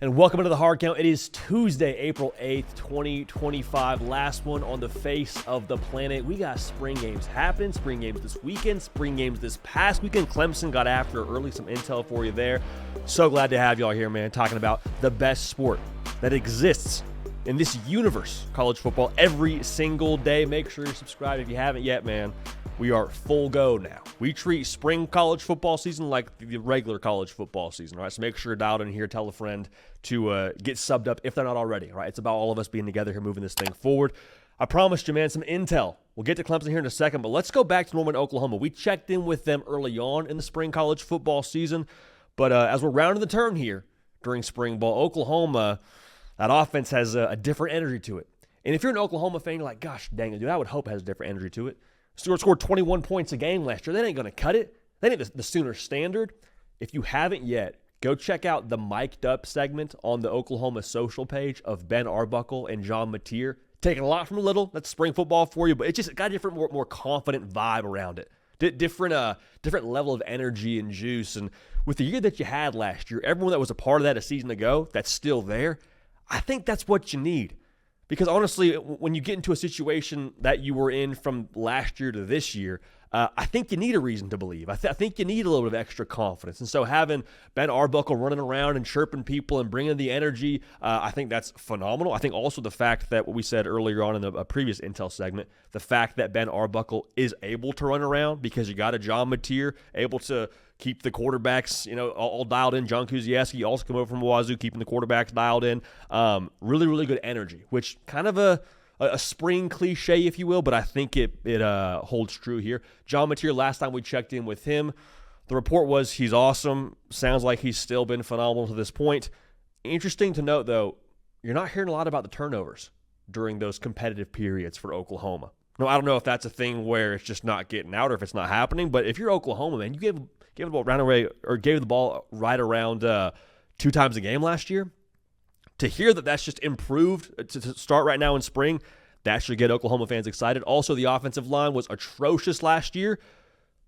And welcome into the Hard Count. It is Tuesday, April 8th, 2025. Last one on the face of the planet. We got spring games happening. Spring games this weekend. Spring games this past weekend. Clemson got after early. Some intel for you there. So glad to have y'all here, man, talking about the best sport that exists in this universe, college football, every single day. Make sure you're subscribed if you haven't yet, man. We are full go now. We treat spring college football season like the regular college football season, all right? So make sure you're dialed in here. Tell a friend to get subbed up if they're not already, all right? It's about all of us being together here, moving this thing forward. I promised you, man, some intel. We'll get to Clemson here in a second, but let's go back to Norman, Oklahoma. We checked in with them early on in the spring college football season, but as we're rounding the turn here during spring ball, Oklahoma, that offense has a different energy to it. And if you're an Oklahoma fan, you're like, gosh dang it, dude, I would hope it has a different energy to it. Stewart scored 21 points a game last year. That ain't going to cut it. That ain't the Sooner standard. If you haven't yet, go check out the Mic'd Up segment on the Oklahoma social page of Ben Arbuckle and John Mateer. Taking a lot from a little. That's spring football for you, but it just got a different, more confident vibe around it. Different level of energy and juice. And with the year that you had last year, everyone that was a part of that a season ago that's still there, I think that's what you need. Because honestly, when you get into a situation that you were in from last year to this year, I think you need a reason to believe. I think you need a little bit of extra confidence. And so having Ben Arbuckle running around and chirping people and bringing the energy, I think that's phenomenal. I think also the fact that what we said earlier on in a previous Intel segment, the fact that Ben Arbuckle is able to run around because you got a John Mateer able to keep the quarterbacks, all dialed in. John Kuziaski also come over from Wazoo, keeping the quarterbacks dialed in. Really, really good energy, which kind of a spring cliche, if you will, but I think it holds true here. John Mateer, last time we checked in with him, the report was he's awesome. Sounds like he's still been phenomenal to this point. Interesting to note, though, you're not hearing a lot about the turnovers during those competitive periods for Oklahoma. No, I don't know if that's a thing where it's just not getting out or if it's not happening, but if you're Oklahoma, man, you gave the ball right around 2 times a game last year. To hear that that's just improved to start right now in spring, that should get Oklahoma fans excited. Also, the offensive line was atrocious last year.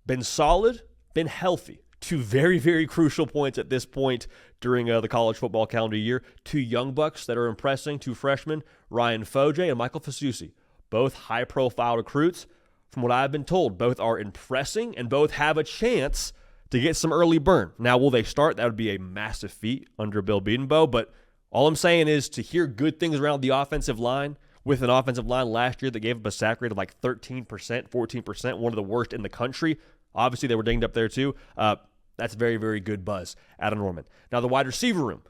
Been solid, been healthy. 2 very, very crucial points at this point during the college football calendar year. 2 young bucks that are impressing, 2 freshmen, Ryan Foje and Michael Fasusi. Both high-profile recruits. From what I've been told, both are impressing and both have a chance to get some early burn. Now, will they start? That would be a massive feat under Bill Bedenbaugh, but all I'm saying is to hear good things around the offensive line, with an offensive line last year that gave up a sack rate of like 13%, 14%, one of the worst in the country. Obviously, they were dinged up there too. That's very, very good buzz out of Norman. Now, the wide receiver room,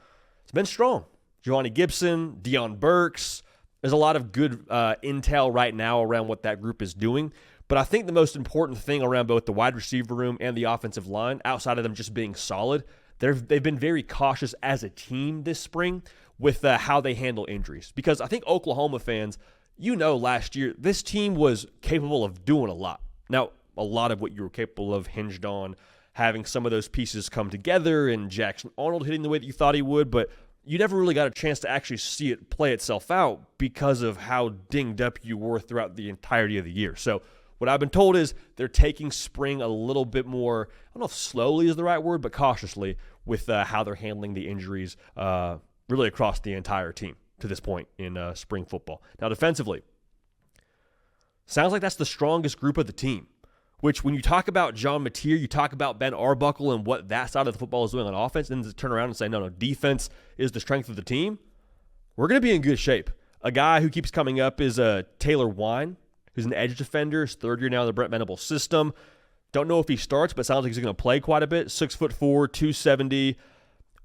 it's been strong. Giovanni Gibson, Deion Burks. There's a lot of good intel right now around what that group is doing. But I think the most important thing around both the wide receiver room and the offensive line, outside of them just being solid, they've been very cautious as a team this spring with how they handle injuries. Because I think Oklahoma fans, last year, this team was capable of doing a lot. Now, a lot of what you were capable of hinged on having some of those pieces come together and Jackson Arnold hitting the way that you thought he would, but you never really got a chance to actually see it play itself out because of how dinged up you were throughout the entirety of the year. So what I've been told is they're taking spring a little bit more, I don't know if slowly is the right word, but cautiously with how they're handling the injuries really across the entire team to this point in spring football. Now, defensively, sounds like that's the strongest group of the team, which when you talk about John Mateer, you talk about Ben Arbuckle and what that side of the football is doing on offense, and then to turn around and say, no, defense is the strength of the team, we're going to be in good shape. A guy who keeps coming up is Taylor Wine, who's an edge defender, his 3rd year now in the Brent Venables system. Don't know if he starts, but sounds like he's going to play quite a bit. 6'4", 270.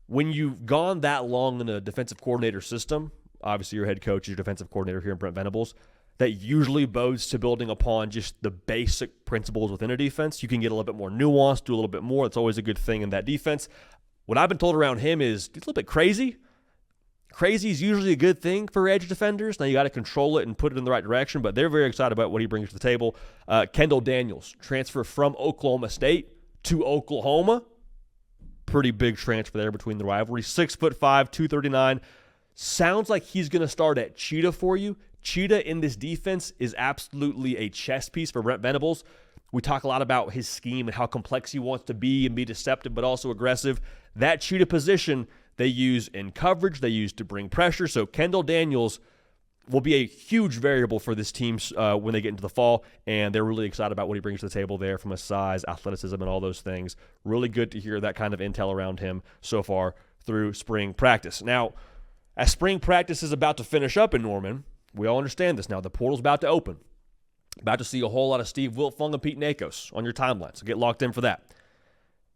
When you've gone that long in a defensive coordinator system, obviously your head coach is your defensive coordinator here in Brent Venables, that usually bodes to building upon just the basic principles within a defense. You can get a little bit more nuance, do a little bit more. It's always a good thing in that defense. What I've been told around him is he's a little bit crazy. Crazy is usually a good thing for edge defenders. Now, you got to control it and put it in the right direction, but they're very excited about what he brings to the table. Kendall Daniels, transfer from Oklahoma State to Oklahoma. Pretty big transfer there between the rivalry. 6'5", 239. Sounds like he's going to start at Cheetah for you. Cheetah in this defense is absolutely a chess piece for Brent Venables. We talk a lot about his scheme and how complex he wants to be and be deceptive but also aggressive. That Cheetah position, they use in coverage, they use to bring pressure. So Kendall Daniels will be a huge variable for this team when they get into the fall, and they're really excited about what he brings to the table there from a size, athleticism, and all those things. Really good to hear that kind of intel around him so far through spring practice. Now, as spring practice is about to finish up in Norman, we all understand this now. The portal's about to open. About to see a whole lot of Steve Wiltfong and Pete Nakos on your timeline, so get locked in for that.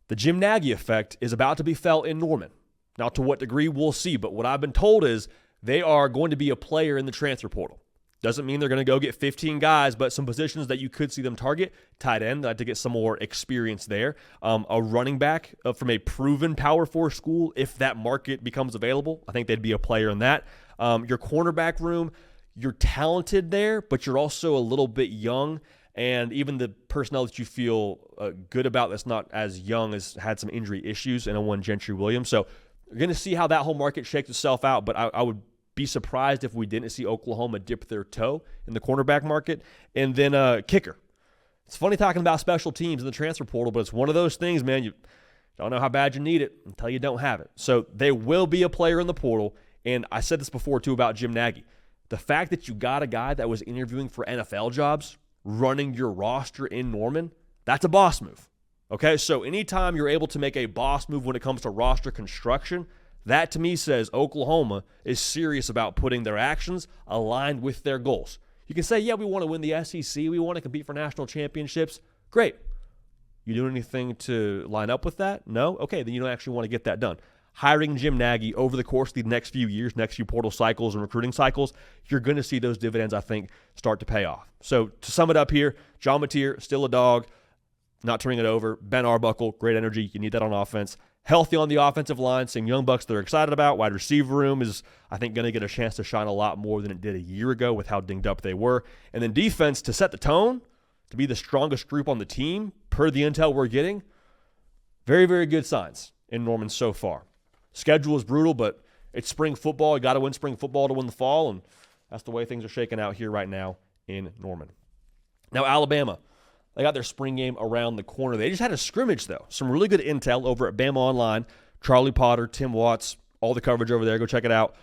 The Jim Nagy effect is about to be felt in Norman. Now, to what degree, we'll see, but what I've been told is they are going to be a player in the transfer portal. Doesn't mean they're going to go get 15 guys, but some positions that you could see them target. Tight end, to get some more experience there. A running back from a proven Power 4 school, if that market becomes available, I think they'd be a player in that. Your cornerback room, you're talented there, but you're also a little bit young. And even the personnel that you feel good about that's not as young has had some injury issues, and a one Gentry Williams. So you're going to see how that whole market shakes itself out, but I would be surprised if we didn't see Oklahoma dip their toe in the cornerback market. And then kicker. It's funny talking about special teams in the transfer portal, but it's one of those things, man, you don't know how bad you need it until you don't have it. So they will be a player in the portal, and I said this before too about Jim Nagy. The fact that you got a guy that was interviewing for NFL jobs running your roster in Norman, that's a boss move. Okay, so anytime you're able to make a boss move when it comes to roster construction, that to me says Oklahoma is serious about putting their actions aligned with their goals. You can say, yeah, we want to win the SEC, we want to compete for national championships. Great. You doing anything to line up with that? No? Okay, then you don't actually want to get that done. Hiring Jim Nagy over the course of the next few years, next few portal cycles and recruiting cycles, you're going to see those dividends, I think, start to pay off. So to sum it up here, John Mateer, still a dog, not turning it over. Ben Arbuckle, great energy. You need that on offense. Healthy on the offensive line. Some young bucks they're excited about. Wide receiver room is, I think, going to get a chance to shine a lot more than it did a year ago with how dinged up they were. And then defense to set the tone, to be the strongest group on the team, per the intel we're getting. Very, very good signs in Norman so far. Schedule is brutal, but it's spring football. You got to win spring football to win the fall, and that's the way things are shaking out here right now in Norman. Now, Alabama. They got their spring game around the corner. They just had a scrimmage, though. Some really good intel over at Bama Online. Charlie Potter, Tim Watts, all the coverage over there. Go check it out.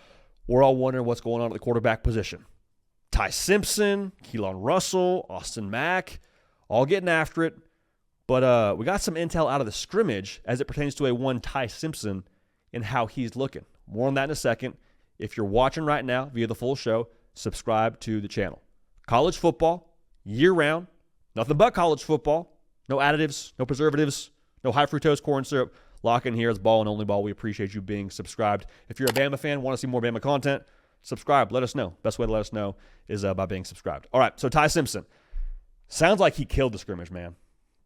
We're all wondering what's going on at the quarterback position. Ty Simpson, Keelan Russell, Austin Mack, all getting after it. But we got some intel out of the scrimmage as it pertains to a one Ty Simpson and how he's looking. More on that in a second. If you're watching right now via the full show, subscribe to the channel. College football, year-round. Nothing but college football. No additives, no preservatives, no high fructose corn syrup. Lock in here. It's Ball and Only Ball. We appreciate you being subscribed. If you're a Bama fan, want to see more Bama content, subscribe. Let us know. Best way to let us know is by being subscribed. All right, so Ty Simpson. Sounds like he killed the scrimmage, man.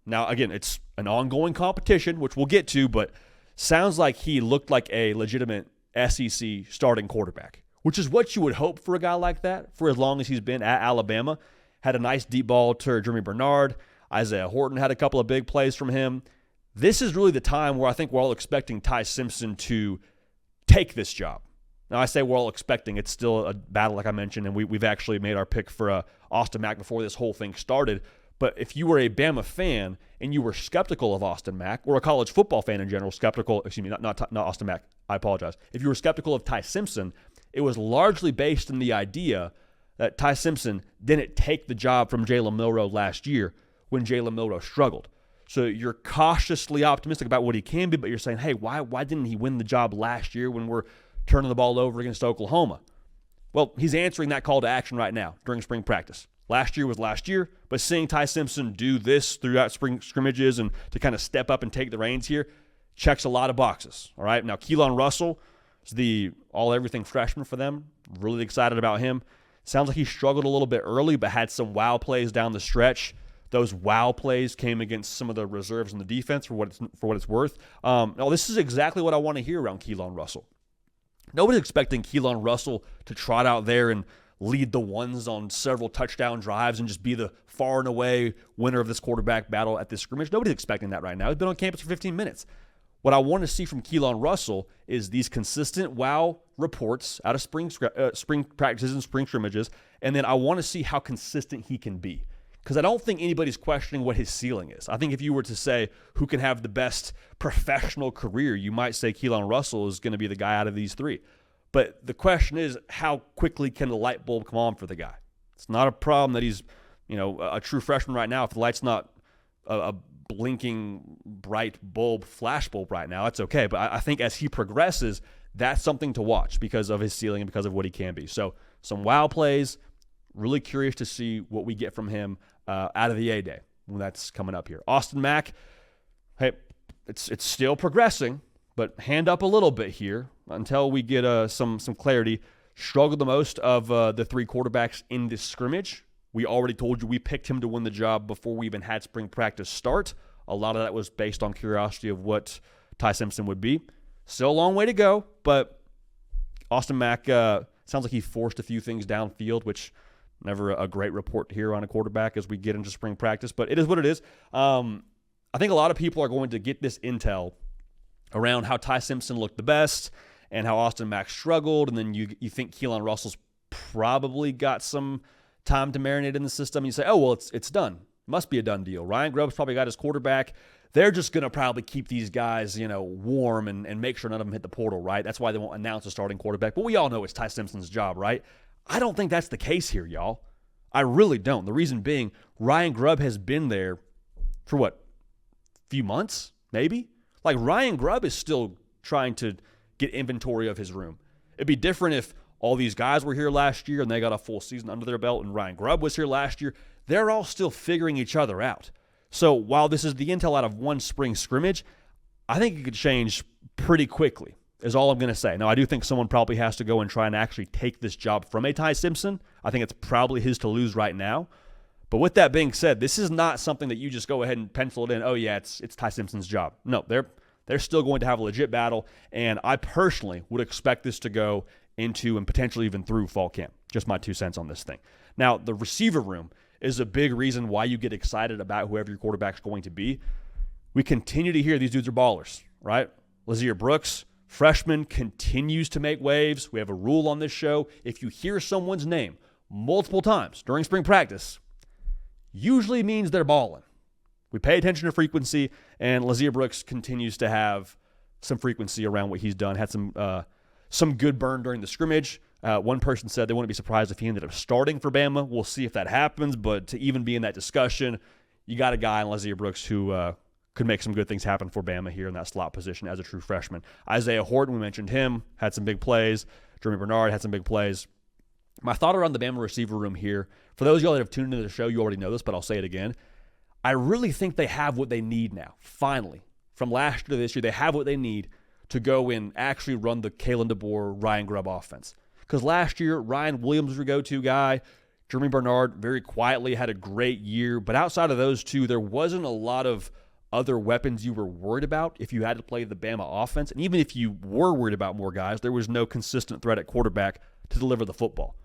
Now, again, it's an ongoing competition, which we'll get to, but sounds like he looked like a legitimate SEC starting quarterback, which is what you would hope for a guy like that for as long as he's been at Alabama. Had a nice deep ball to Jeremy Bernard. Isaiah Horton had a couple of big plays from him. This is really the time where I think we're all expecting Ty Simpson to take this job. Now, I say we're all expecting. It's still a battle, like I mentioned, and we've actually made our pick for Austin Mack before this whole thing started. But if you were a Bama fan and you were skeptical of Austin Mack, or a college football fan in general, not Austin Mack, I apologize. If you were skeptical of Ty Simpson, it was largely based on the idea that Ty Simpson didn't take the job from Jalen Milroe last year when Jalen Milroe struggled. So you're cautiously optimistic about what he can be, but you're saying, hey, why didn't he win the job last year when we're turning the ball over against Oklahoma? Well, he's answering that call to action right now during spring practice. Last year was last year, but seeing Ty Simpson do this throughout spring scrimmages and to kind of step up and take the reins here checks a lot of boxes. All right, now Keelan Russell is the all-everything freshman for them. Really excited about him. Sounds like he struggled a little bit early, but had some wow plays down the stretch. Those wow plays came against some of the reserves in the defense for what it's worth. Now, this is exactly what I want to hear around Keelan Russell. Nobody's expecting Keelan Russell to trot out there and lead the ones on several touchdown drives and just be the far and away winner of this quarterback battle at this scrimmage. Nobody's expecting that right now. He's been on campus for 15 minutes. What I want to see from Keelan Russell is these consistent wow reports out of spring practices and spring scrimmages, and then I want to see how consistent he can be. because I don't think anybody's questioning what his ceiling is. I think if you were to say who can have the best professional career, you might say Keelan Russell is going to be the guy out of these three. But the question is, how quickly can the light bulb come on for the guy? It's not a problem that he's, a true freshman right now. If the light's not a blinking bright bulb, flash bulb right now, it's okay. But I think as he progresses, that's something to watch because of his ceiling and because of what he can be. So some wow plays. Really curious to see what we get from him out of the A-Day when that's coming up here. Austin Mack, hey, it's still progressing, but hand up a little bit here until we get some clarity. Struggled the most of the three quarterbacks in this scrimmage. We already told you we picked him to win the job before we even had spring practice start. A lot of that was based on curiosity of what Ty Simpson would be. Still a long way to go, but Austin Mack sounds like he forced a few things downfield, which never a great report here on a quarterback as we get into spring practice, but it is what it is. I think a lot of people are going to get this intel around how Ty Simpson looked the best and how Austin Mack struggled, and then you think Keelan Russell's probably got some time to marinate in the system. You say, oh, well, it's done. Must be a done deal. Ryan Grubb's probably got his quarterback. They're just going to probably keep these guys, warm and make sure none of them hit the portal, right? That's why they won't announce a starting quarterback. But we all know it's Ty Simpson's job, right? I don't think that's the case here, y'all. I really don't. The reason being, Ryan Grubb has been there for what? Few months, maybe? Like, Ryan Grubb is still trying to get inventory of his room. It'd be different if all these guys were here last year and they got a full season under their belt and Ryan Grubb was here last year. They're all still figuring each other out. So while this is the intel out of one spring scrimmage, I think it could change pretty quickly, is all I'm going to say. Now, I do think someone probably has to go and try and actually take this job from a Ty Simpson. I think it's probably his to lose right now. But with that being said, this is not something that you just go ahead and pencil it in. Oh, yeah, it's Ty Simpson's job. No, they're still going to have a legit battle, and I personally would expect this to go into and potentially even through fall camp. Just my 2 cents on this thing. Now, the receiver room is a big reason why you get excited about whoever your quarterback's going to be. We continue to hear these dudes are ballers, right? Lazier Brooks, freshman, continues to make waves. We have a rule on this show. If you hear someone's name multiple times during spring practice, usually means they're balling. We pay attention to frequency, and Lazier Brooks continues to have some frequency around what he's done. Had some good burn during the scrimmage. One person said they wouldn't be surprised if he ended up starting for Bama. We'll see if that happens, but to even be in that discussion, you got a guy in Lazier Brooks who could make some good things happen for Bama here in that slot position as a true freshman. Isaiah Horton, we mentioned him, had some big plays. Jeremy Bernard had some big plays. My thought around the Bama receiver room here, for those of y'all that have tuned into the show, you already know this, but I'll say it again. I really think they have what they need now, finally. From last year to this year, they have what they need to go and actually run the Kalen DeBoer, Ryan Grubb offense. Because last year, Ryan Williams was your go-to guy. Jeremy Bernard very quietly had a great year. But outside of those two, there wasn't a lot of other weapons you were worried about if you had to play the Bama offense. And even if you were worried about more guys, there was no consistent threat at quarterback to deliver the football.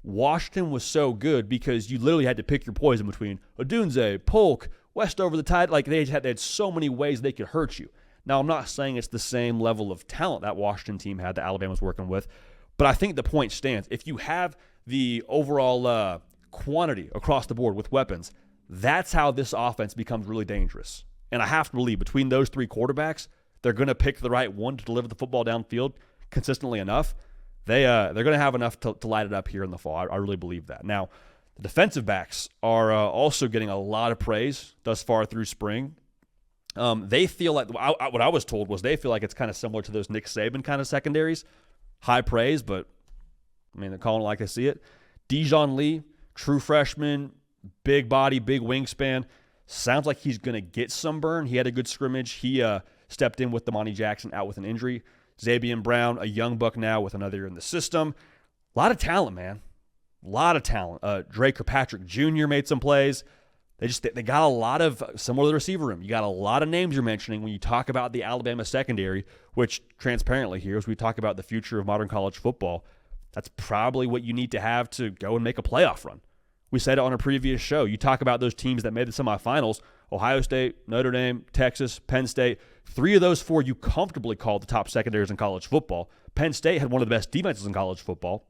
Washington was so good because you literally had to pick your poison between Odunze, Polk, West over the tide. Like they had so many ways they could hurt you. Now, I'm not saying it's the same level of talent that Washington team had that Alabama's working with, but I think the point stands. If you have the overall quantity across the board with weapons, that's how this offense becomes really dangerous. And I have to believe between those three quarterbacks, they're going to pick the right one to deliver the football downfield consistently enough. They're going to have enough to light it up here in the fall. I really believe that. Now, the defensive backs are also getting a lot of praise thus far through spring. They feel like what I was told was they feel like it's kind of similar to those Nick Saban kind of secondaries. High praise, but I mean, they're calling it like they see it. Dijon Lee, true freshman, big body, big wingspan. Sounds like he's going to get some burn. He had a good scrimmage. He stepped in with Damani Jackson out with an injury. Zabian Brown, a young buck now with another year in the system. A lot of talent, man. A lot of talent. Dre Kirkpatrick Jr. made some plays. They got a lot of, similar to the receiver room, you got a lot of names you're mentioning when you talk about the Alabama secondary, which transparently here, as we talk about the future of modern college football, that's probably what you need to have to go and make a playoff run. We said it on a previous show. You talk about those teams that made the semifinals, Ohio State, Notre Dame, Texas, Penn State. 3 of those 4 you comfortably call the top secondaries in college football. Penn State had one of the best defenses in college football.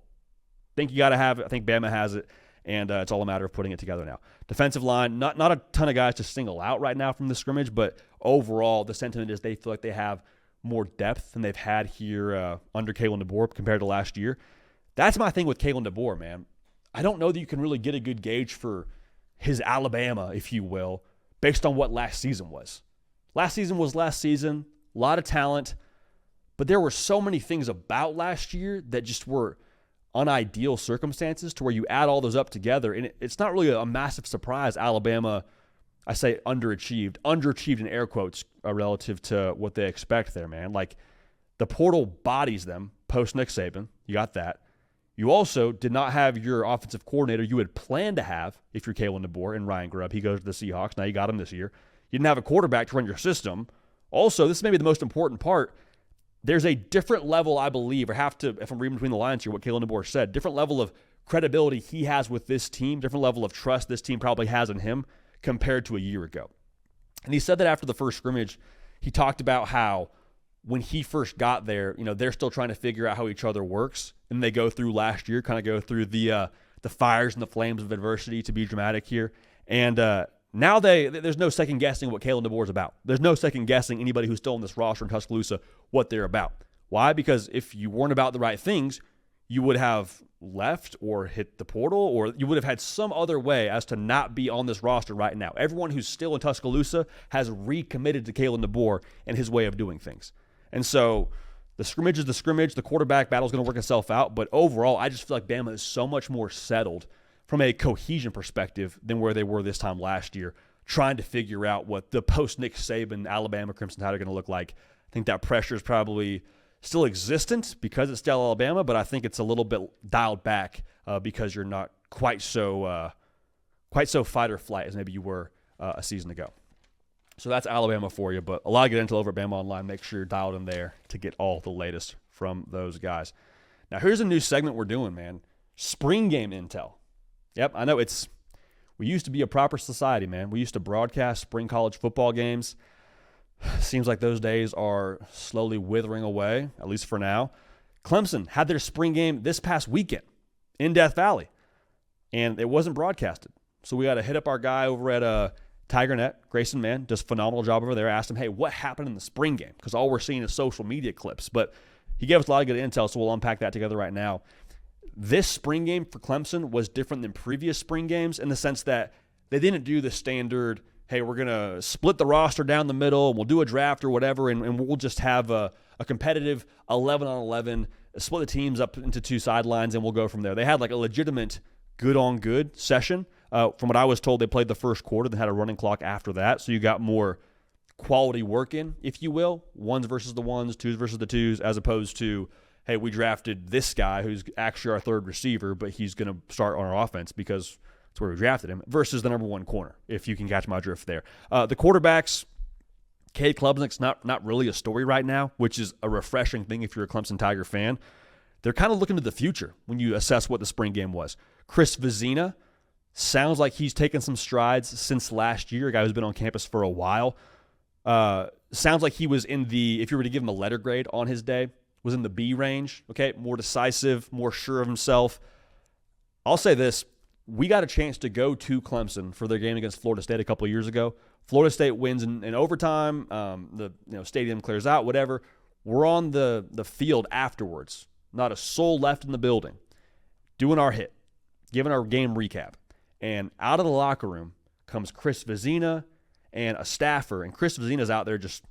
I think Bama has it. and it's all a matter of putting it together now. Defensive line, not a ton of guys to single out right now from the scrimmage, but overall the sentiment is they feel like they have more depth than they've had here under Kalen DeBoer compared to last year. That's my thing with Kalen DeBoer, man. I don't know that you can really get a good gauge for his Alabama, if you will, based on what last season was. Last season was last season, a lot of talent, but there were so many things about last year that just were unideal circumstances to where you add all those up together, and it's not really a massive surprise Alabama, I say underachieved in air quotes relative to what they expect there, man. Like, the portal bodies them post Nick Saban. You got that. You also did not have your offensive coordinator you had planned to have if you're Kalen DeBoer and Ryan Grubb. He goes to the Seahawks. Now you got him this year. You didn't have a quarterback to run your system. Also, this is maybe the most important part. There's a different level, I believe, or have to, if I'm reading between the lines here, what Kalen DeBoer said, different level of credibility he has with this team, different level of trust this team probably has in him compared to a year ago. And he said that after the first scrimmage, he talked about how when he first got there, they're still trying to figure out how each other works. And they go through last year, kind of go through the fires and the flames of adversity, to be dramatic here. And now there's no second guessing what Kalen DeBoer is about. There's no second guessing anybody who's still on this roster in Tuscaloosa what they're about. Why? Because if you weren't about the right things, you would have left or hit the portal, or you would have had some other way as to not be on this roster right now. Everyone who's still in Tuscaloosa has recommitted to Kalen DeBoer and his way of doing things. And so the scrimmage is the scrimmage. The quarterback battle is going to work itself out. But overall, I just feel like Bama is so much more settled from a cohesion perspective than where they were this time last year, trying to figure out what the post-Nick Saban Alabama Crimson Tide are going to look like. I think that pressure is probably still existent because it's still Alabama, but I think it's a little bit dialed back because you're not quite so fight or flight as maybe you were a season ago. So that's Alabama for you, but a lot of good intel over at Bama Online. Make sure you're dialed in there to get all the latest from those guys. Now, here's a new segment we're doing, man. Spring game intel. Yep, I know we used to be a proper society, man. We used to broadcast spring college football games. Seems like those days are slowly withering away, at least for now. Clemson had their spring game this past weekend in Death Valley, and it wasn't broadcasted. So we got to hit up our guy over at TigerNet, Grayson, man, does a phenomenal job over there. I asked him, hey, what happened in the spring game? Because all we're seeing is social media clips. But he gave us a lot of good intel, so we'll unpack that together right now. This spring game for Clemson was different than previous spring games in the sense that they didn't do the standard, hey, we're going to split the roster down the middle, and we'll do a draft or whatever, and we'll just have a competitive 11-on-11, split the teams up into two sidelines, and we'll go from there. They had like a legitimate good-on-good session. From what I was told, they played the first quarter, then had a running clock after that, so you got more quality work in, if you will, ones versus the ones, twos versus the twos, as opposed to, hey, we drafted this guy who's actually our third receiver, but he's going to start on our offense because that's where we drafted him, versus the number one corner, if you can catch my drift there. The quarterbacks, Cade Klubnik's not really a story right now, which is a refreshing thing if you're a Clemson Tiger fan. They're kind of looking to the future when you assess what the spring game was. Chris Vizina sounds like he's taken some strides since last year, a guy who's been on campus for a while. Sounds like he was in the, if you were to give him a letter grade on his day, was in the B range, okay? More decisive, more sure of himself. I'll say this. We got a chance to go to Clemson for their game against Florida State a couple of years ago. Florida State wins in overtime. The stadium clears out, whatever. We're on the field afterwards. Not a soul left in the building. Doing our hit. Giving our game recap. And out of the locker room comes Chris Vizina and a staffer. And Chris Vizina's out there just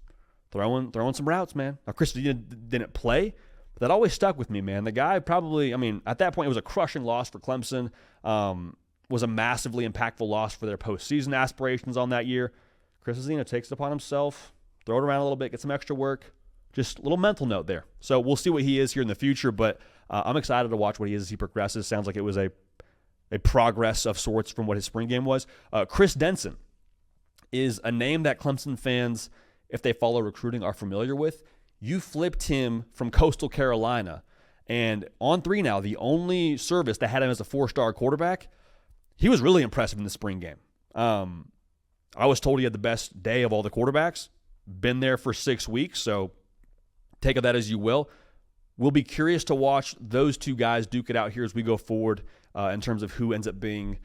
throwing some routes, man. Now, Chris Vizina didn't play, but that always stuck with me, man. The guy probably, at that point, it was a crushing loss for Clemson. Was a massively impactful loss for their postseason aspirations on that year. Chris Vizina takes it upon himself, throw it around a little bit, get some extra work. Just a little mental note there. So we'll see what he is here in the future, but I'm excited to watch what he is as he progresses. Sounds like it was a progress of sorts from what his spring game was. Chris Denson is a name that Clemson fans, if they follow recruiting, are familiar with. You flipped him from Coastal Carolina, and on 3 now, the only service that had him as a 4-star quarterback, he was really impressive in the spring game. I was told he had the best day of all the quarterbacks. Been there for 6 weeks, so take of that as you will. We'll be curious to watch those two guys duke it out here as we go forward in terms of who ends up being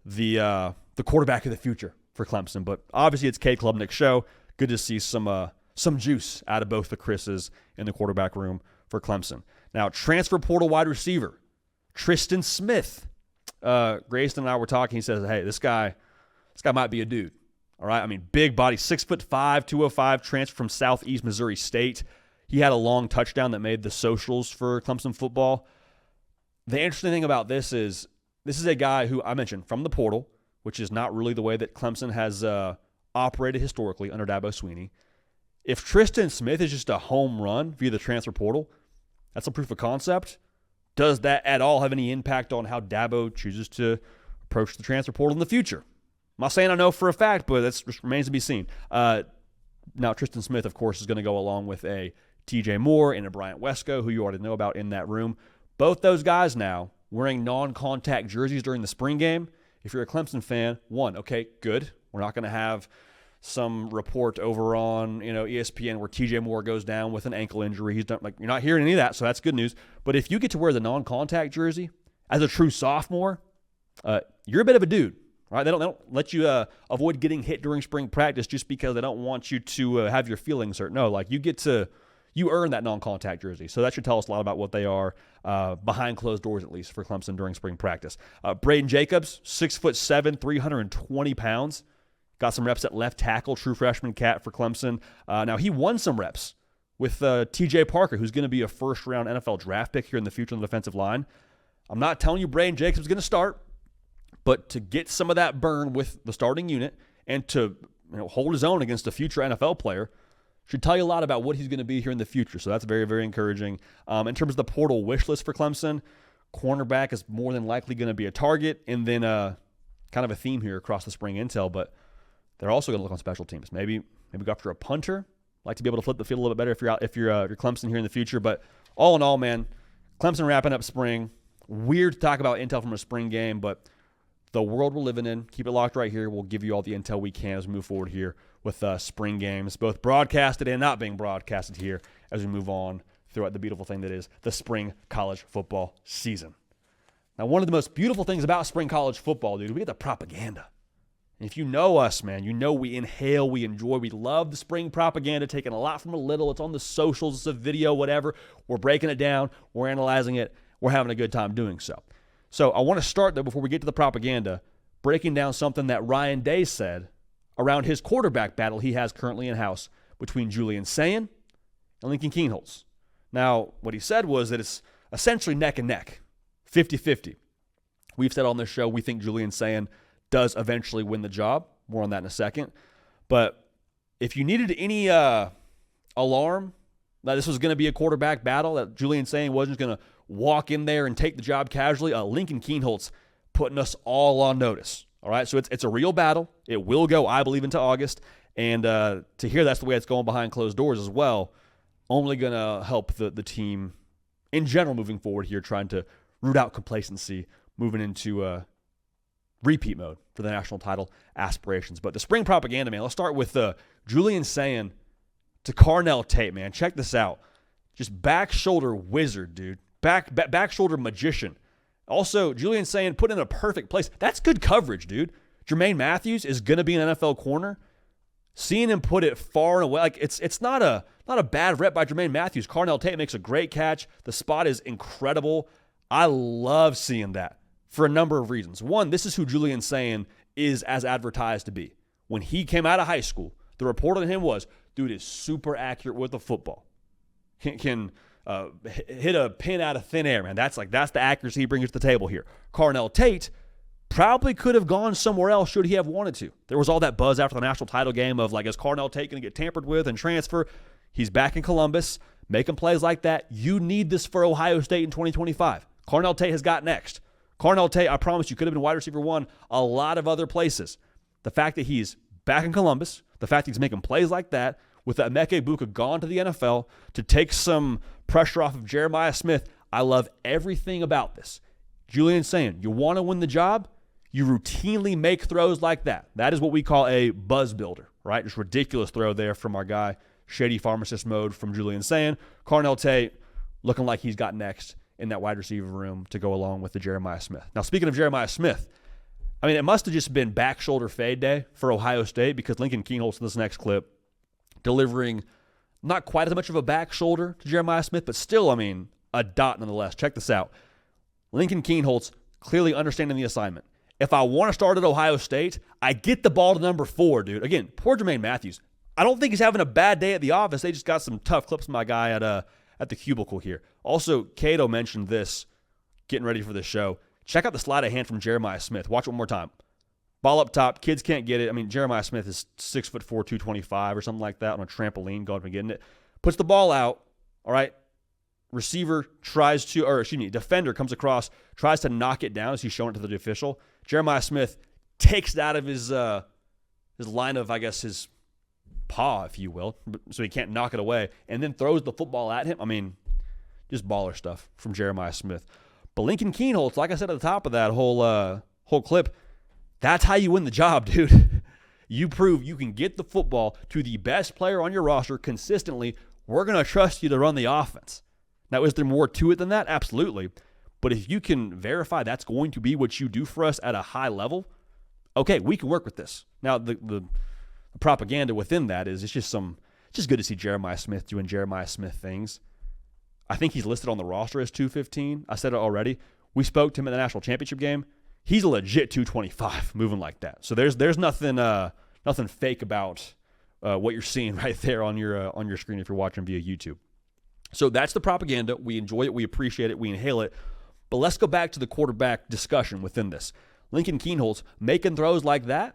the quarterback of the future for Clemson. But obviously it's Cade Klubnik's show. Good to see some juice out of both the Chris's in the quarterback room for Clemson. Now, transfer portal wide receiver, Tristan Smith. Grayson and I were talking. He says, hey, this guy might be a dude. All right. I mean, big body, 6'5", 205, transfer from Southeast Missouri State. He had a long touchdown that made the socials for Clemson football. The interesting thing about this is a guy who I mentioned from the portal, which is not really the way that Clemson has operated historically under Dabo Swinney. If Tristan Smith is just a home run via the transfer portal, that's a proof of concept. Does that at all have any impact on how Dabo chooses to approach the transfer portal in the future? I'm not saying I know for a fact, but that just remains to be seen. Now, Tristan Smith, of course, is going to go along with a TJ Moore and a Bryant Wesco, who you already know about in that room. Both those guys now wearing non-contact jerseys during the spring game. If you're a Clemson fan, okay, good. We're not going to have some report over on ESPN where TJ Moore goes down with an ankle injury. He's done, you're not hearing any of that, so that's good news. But if you get to wear the non-contact jersey as a true sophomore, you're a bit of a dude, right? They don't let you avoid getting hit during spring practice just because they don't want you to have your feelings hurt. No, you earn that non-contact jersey. So that should tell us a lot about what they are behind closed doors, at least for Clemson during spring practice. Braden Jacobs, 6'7", 320 pounds. Got some reps at left tackle, true freshman cat for Clemson. Now, he won some reps with T.J. Parker, who's going to be a first-round NFL draft pick here in the future on the defensive line. I'm not telling you Braden Jacobs is going to start, but to get some of that burn with the starting unit and to hold his own against a future NFL player should tell you a lot about what he's going to be here in the future. So that's very, very encouraging. In terms of the portal wish list for Clemson, cornerback is more than likely going to be a target, and then kind of a theme here across the spring intel, but they're also going to look on special teams. Maybe go after a punter. Like to be able to flip the field a little bit better if you're Clemson here in the future. But all in all, man, Clemson wrapping up spring. Weird to talk about intel from a spring game, but the world we're living in. Keep it locked right here. We'll give you all the intel we can as we move forward here with spring games, both broadcasted and not being broadcasted here as we move on throughout the beautiful thing that is the spring college football season. Now, one of the most beautiful things about spring college football, dude, we get the propaganda. And if you know us, man, you know we inhale, we enjoy, we love the spring propaganda, taking a lot from a little. It's on the socials, it's a video, whatever. We're breaking it down, we're analyzing it, we're having a good time doing so. So I want to start, though, before we get to the propaganda, breaking down something that Ryan Day said around his quarterback battle he has currently in-house between Julian Sayin and Lincoln Kienholz. Now, what he said was that it's essentially neck and neck, 50-50. We've said on this show we think Julian Sayin does eventually win the job. More on that in a second. But if you needed any alarm that this was going to be a quarterback battle, that Julian Sayin wasn't going to walk in there and take the job casually, Lincoln Kienholz putting us all on notice. All right, so it's a real battle. It will go, I believe, into August. And to hear that's the way it's going behind closed doors as well, only going to help the team in general moving forward here, trying to root out complacency, moving into repeat mode for the national title aspirations. But the spring propaganda, man, let's start with Julian Sayin to Carnell Tate, man. Check this out. Just back shoulder wizard, dude. Back shoulder magician. Also, Julian Sayin put in a perfect place. That's good coverage, dude. Jermaine Matthews is going to be an NFL corner. Seeing him put it far and away, it's not a bad rep by Jermaine Matthews. Carnell Tate makes a great catch. The spot is incredible. I love seeing that for a number of reasons. One, this is who Julian Sayin is as advertised to be. When he came out of high school, the report on him was, dude is super accurate with the football. Can hit a pin out of thin air, man. That's the accuracy he brings to the table here. Carnell Tate probably could have gone somewhere else should he have wanted to. There was all that buzz after the national title game of is Carnell Tate going to get tampered with and transfer? He's back in Columbus, making plays like that. You need this for Ohio State in 2025. Carnell Tate has got next. Carnell Tate, I promise you, could have been wide receiver one a lot of other places. The fact that he's back in Columbus, the fact that he's making plays like that, with Emeka Egbuka gone to the NFL to take some pressure off of Jeremiah Smith, I love everything about this. Julian Sayin, you want to win the job? You routinely make throws like that. That is what we call a buzz builder, right? Just ridiculous throw there from our guy, Shady Pharmacist Mode from Julian Sayin. Carnell Tate, looking like he's got next in that wide receiver room to go along with the Jeremiah Smith. Now, speaking of Jeremiah Smith, I mean, it must have just been back shoulder fade day for Ohio State because Lincoln Kienholz in this next clip delivering not quite as much of a back shoulder to Jeremiah Smith, but still, I mean, a dot nonetheless. Check this out. Lincoln Kienholz clearly understanding the assignment. If I want to start at Ohio State, I get the ball to number 4, dude. Again, poor Jermaine Matthews. I don't think he's having a bad day at the office. They just got some tough clips from my guy at the cubicle here. Also, Cato mentioned this, getting ready for this show. Check out the sleight of hand from Jeremiah Smith. Watch it one more time. Ball up top. Kids can't get it. I mean, Jeremiah Smith is 6'4", 225 or something like that on a trampoline going up and getting it. Puts the ball out. All right. Receiver tries to, or excuse me, defender comes across, tries to knock it down as he's showing it to the official. Jeremiah Smith takes it out of his line of, I guess, his paw, if you will, so he can't knock it away, and then throws the football at him. I mean, just baller stuff from Jeremiah Smith. But Lincoln Kienholz, like I said at the top of that whole clip, that's how you win the job, dude. You prove you can get the football to the best player on your roster consistently. We're going to trust you to run the offense. Now, is there more to it than that? Absolutely. But if you can verify that's going to be what you do for us at a high level, okay, we can work with this. Now, the propaganda within that is it's just good to see Jeremiah Smith doing Jeremiah Smith things. I think he's listed on the roster as 215. I said it already. We spoke to him in the national championship game. He's a legit 225 moving like that. So there's nothing fake about what you're seeing right there on your screen if you're watching via YouTube. So that's the propaganda. We enjoy it. We appreciate it. We inhale it. But let's go back to the quarterback discussion within this. Lincoln Kienholz making throws like that.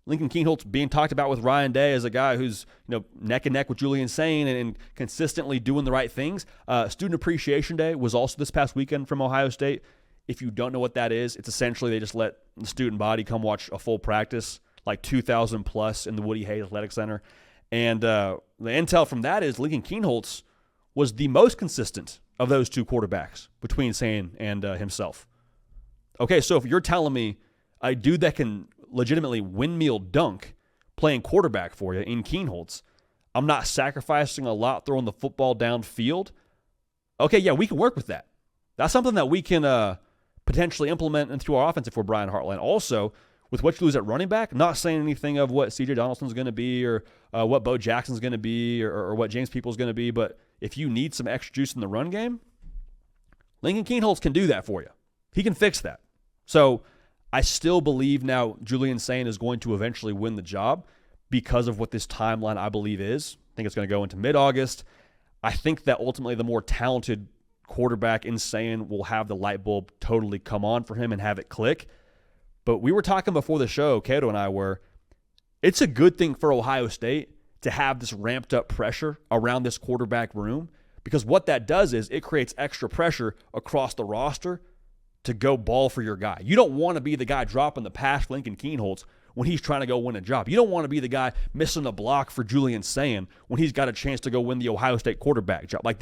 Lincoln Kienholz being talked about with Ryan Day as a guy who's neck and neck with Julian Sain and consistently doing the right things. Student Appreciation Day was also this past weekend from Ohio State. If you don't know what that is, it's essentially they just let the student body come watch a full practice, like 2,000 plus in the Woody Hayes Athletic Center. And the intel from that is Lincoln Kienholz was the most consistent of those two quarterbacks between Sain and himself. Okay, so if you're telling me a dude that can legitimately windmill dunk playing quarterback for you in Kienholz, I'm not sacrificing a lot throwing the football downfield, okay, yeah, we can work with that. That's something that we can potentially implement into our offense if we're Brian Hartline. Also, with what you lose at running back, not saying anything of what C.J. Donaldson's going to be or what Bo Jackson's going to be or what James Peoples going to be, but if you need some extra juice in the run game, Lincoln Kienholz can do that for you. He can fix that. So I still believe now Julian Sain is going to eventually win the job because of what this timeline I believe is. I think it's going to go into mid-August. I think that ultimately the more talented quarterback in Sain will have the light bulb totally come on for him and have it click. But we were talking before the show, Cato and I were, it's a good thing for Ohio State to have this ramped up pressure around this quarterback room because what that does is it creates extra pressure across the roster to go ball for your guy. You don't want to be the guy dropping the pass for Lincoln Kienholz when he's trying to go win a job. You don't want to be the guy missing a block for Julian Sain when he's got a chance to go win the Ohio State quarterback job. Like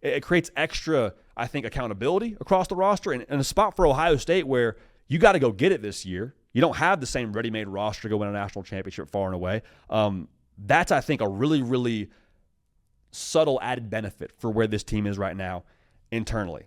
it creates extra, I think, accountability across the roster and a spot for Ohio State where you got to go get it this year. You don't have the same ready-made roster to go win a national championship far and away. That's, I think, a really, really subtle added benefit for where this team is right now internally.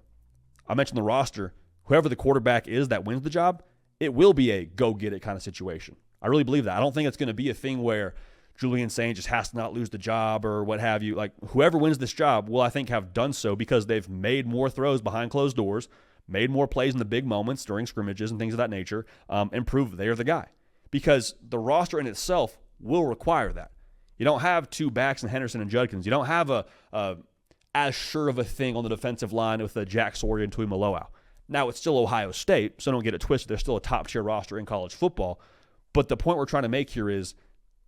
I mentioned the roster. Whoever the quarterback is that wins the job, it will be a go-get-it kind of situation. I really believe that. I don't think it's going to be a thing where Julian Sain just has to not lose the job or what have you. Like, whoever wins this job will, I think, have done so because they've made more throws behind closed doors, made more plays in the big moments during scrimmages and things of that nature, and prove they're the guy. Because the roster in itself will require that. You don't have two backs in Henderson and Judkins. You don't have a as sure of a thing on the defensive line with Jack Sawyer and Tui Maloau. Now, it's still Ohio State, so don't get it twisted. There's still a top-tier roster in college football. But the point we're trying to make here is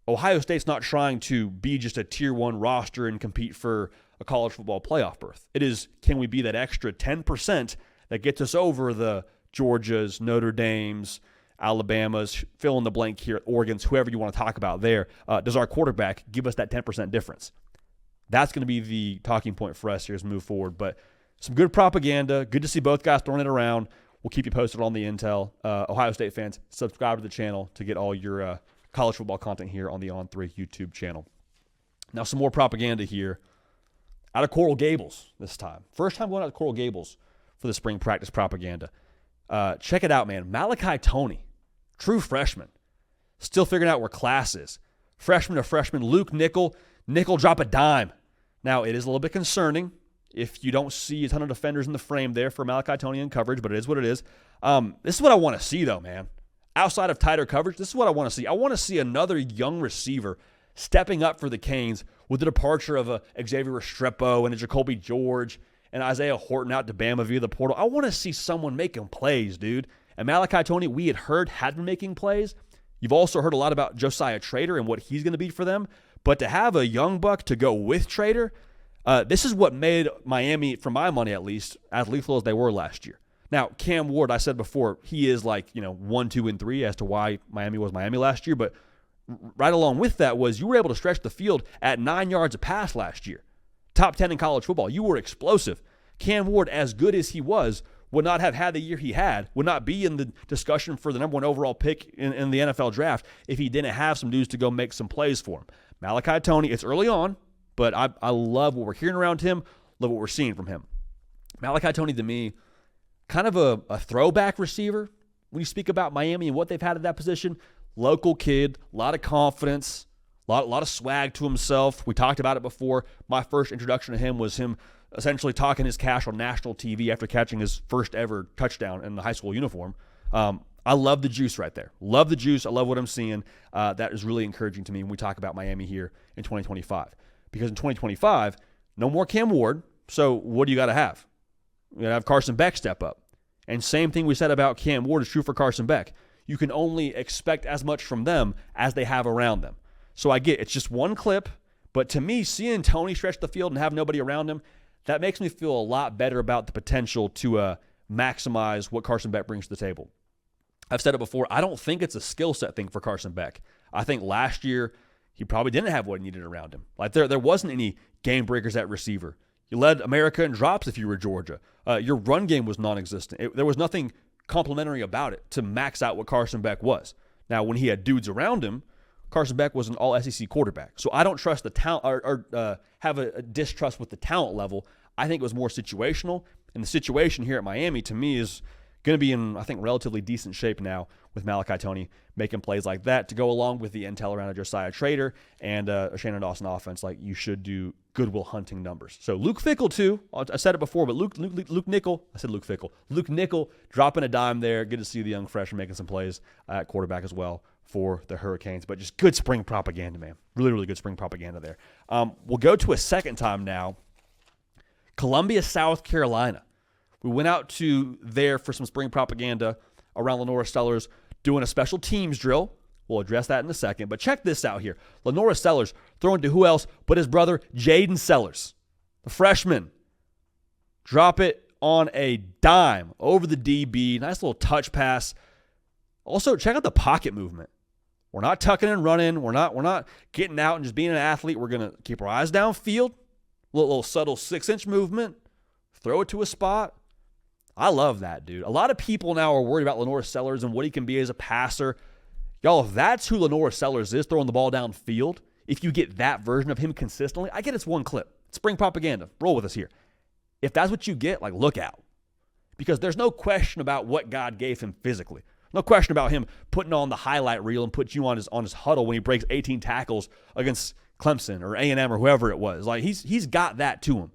Ohio State's not trying to be just a Tier 1 roster and compete for a college football playoff berth. It is, can we be that extra 10% that gets us over the Georgias, Notre Dames, Alabamas, fill in the blank here, Oregons, whoever you want to talk about there. Does our quarterback give us that 10% difference? That's going to be the talking point for us here as we move forward. But some good propaganda. Good to see both guys throwing it around. We'll keep you posted on the intel. Ohio State fans, subscribe to the channel to get all your college football content here on the On3 YouTube channel. Now, some more propaganda here out of Coral Gables this time. First time going out to Coral Gables for the spring practice propaganda. Check it out, man. Malachi Toney, true freshman, still figuring out where class is. Freshman to freshman, Luke Nickel drop a dime. Now, it is a little bit concerning if you don't see a ton of defenders in the frame there for Malachi Toney in coverage, but it is what it is. This is what I want to see, though, man. Outside of tighter coverage, this is what I want to see. I want to see another young receiver stepping up for the Canes with the departure of a Xavier Restrepo and a Jacoby George and Isaiah Horton out to Bama via the portal. I want to see someone making plays, dude. And Malachi Toney, we had been making plays. You've also heard a lot about Josiah Trader and what he's going to be for them. But to have a young buck to go with Trader, this is what made Miami, for my money at least, as lethal as they were last year. Now, Cam Ward, I said before, he is 1, 2, and 3 as to why Miami was Miami last year. But right along with that was you were able to stretch the field at 9 yards a pass last year. Top 10 in college football. You were explosive. Cam Ward, as good as he was, would not have had the year he had, would not be in the discussion for the number 1 overall pick in the NFL draft if he didn't have some dudes to go make some plays for him. Malachi Toney, it's early on, but I love what we're hearing around him, love what we're seeing from him. Malachi Toney, to me, kind of a throwback receiver when you speak about Miami and what they've had at that position. Local kid, a lot of confidence, a lot of swag to himself. We talked about it before. My first introduction to him was him essentially talking his cash on national TV after catching his first ever touchdown in the high school uniform. I love the juice right there. Love the juice. I love what I'm seeing. That is really encouraging to me when we talk about Miami here in 2025. Because in 2025, no more Cam Ward. So what do you got to have? You got to have Carson Beck step up. And same thing we said about Cam Ward is true for Carson Beck. You can only expect as much from them as they have around them. So I get it's just one clip, but to me, seeing Toney stretch the field and have nobody around him, that makes me feel a lot better about the potential to maximize what Carson Beck brings to the table. I've said it before, I don't think it's a skill set thing for Carson Beck. I think last year he probably didn't have what he needed around him. Like there wasn't any game breakers at receiver. You led America in drops if you were Georgia. Your run game was non-existent. There was nothing complimentary about it to max out what Carson Beck was. Now, when he had dudes around him, Carson Beck was an all-SEC quarterback. So I don't trust the talent or have a distrust with the talent level. I think it was more situational. And the situation here at Miami, to me, is going to be in, I think, relatively decent shape now with Malachi Toney making plays like that to go along with the intel around a Josiah Trader and a Shannon Dawson offense. Like, you should do Goodwill Hunting numbers. So Luke Fickell, too. I said it before, but Luke Nickel. I said Luke Fickell. Luke Nickel dropping a dime there. Good to see the young freshman making some plays at quarterback as well for the Hurricanes. But just good spring propaganda, man. Really, really good spring propaganda there. We'll go to a second time now. Columbia, South Carolina. We went out to there for some spring propaganda around LaNorris Sellers doing a special teams drill. We'll address that in a second. But check this out here. LaNorris Sellers throwing to who else but his brother, Jaden Sellers, the freshman. Drop it on a dime over the DB. Nice little touch pass. Also, check out the pocket movement. We're not tucking and running. We're not getting out and just being an athlete. We're going to keep our eyes downfield. Little subtle 6-inch movement. Throw it to a spot. I love that, dude. A lot of people now are worried about LaNorris Sellers and what he can be as a passer. Y'all, if that's who LaNorris Sellers is, throwing the ball downfield, if you get that version of him consistently, I get it's one clip. It's spring propaganda. Roll with us here. If that's what you get, like, look out. Because there's no question about what God gave him physically. No question about him putting on the highlight reel and put you on his huddle when he breaks 18 tackles against Clemson or A&M or whoever it was. Like, he's got that to him.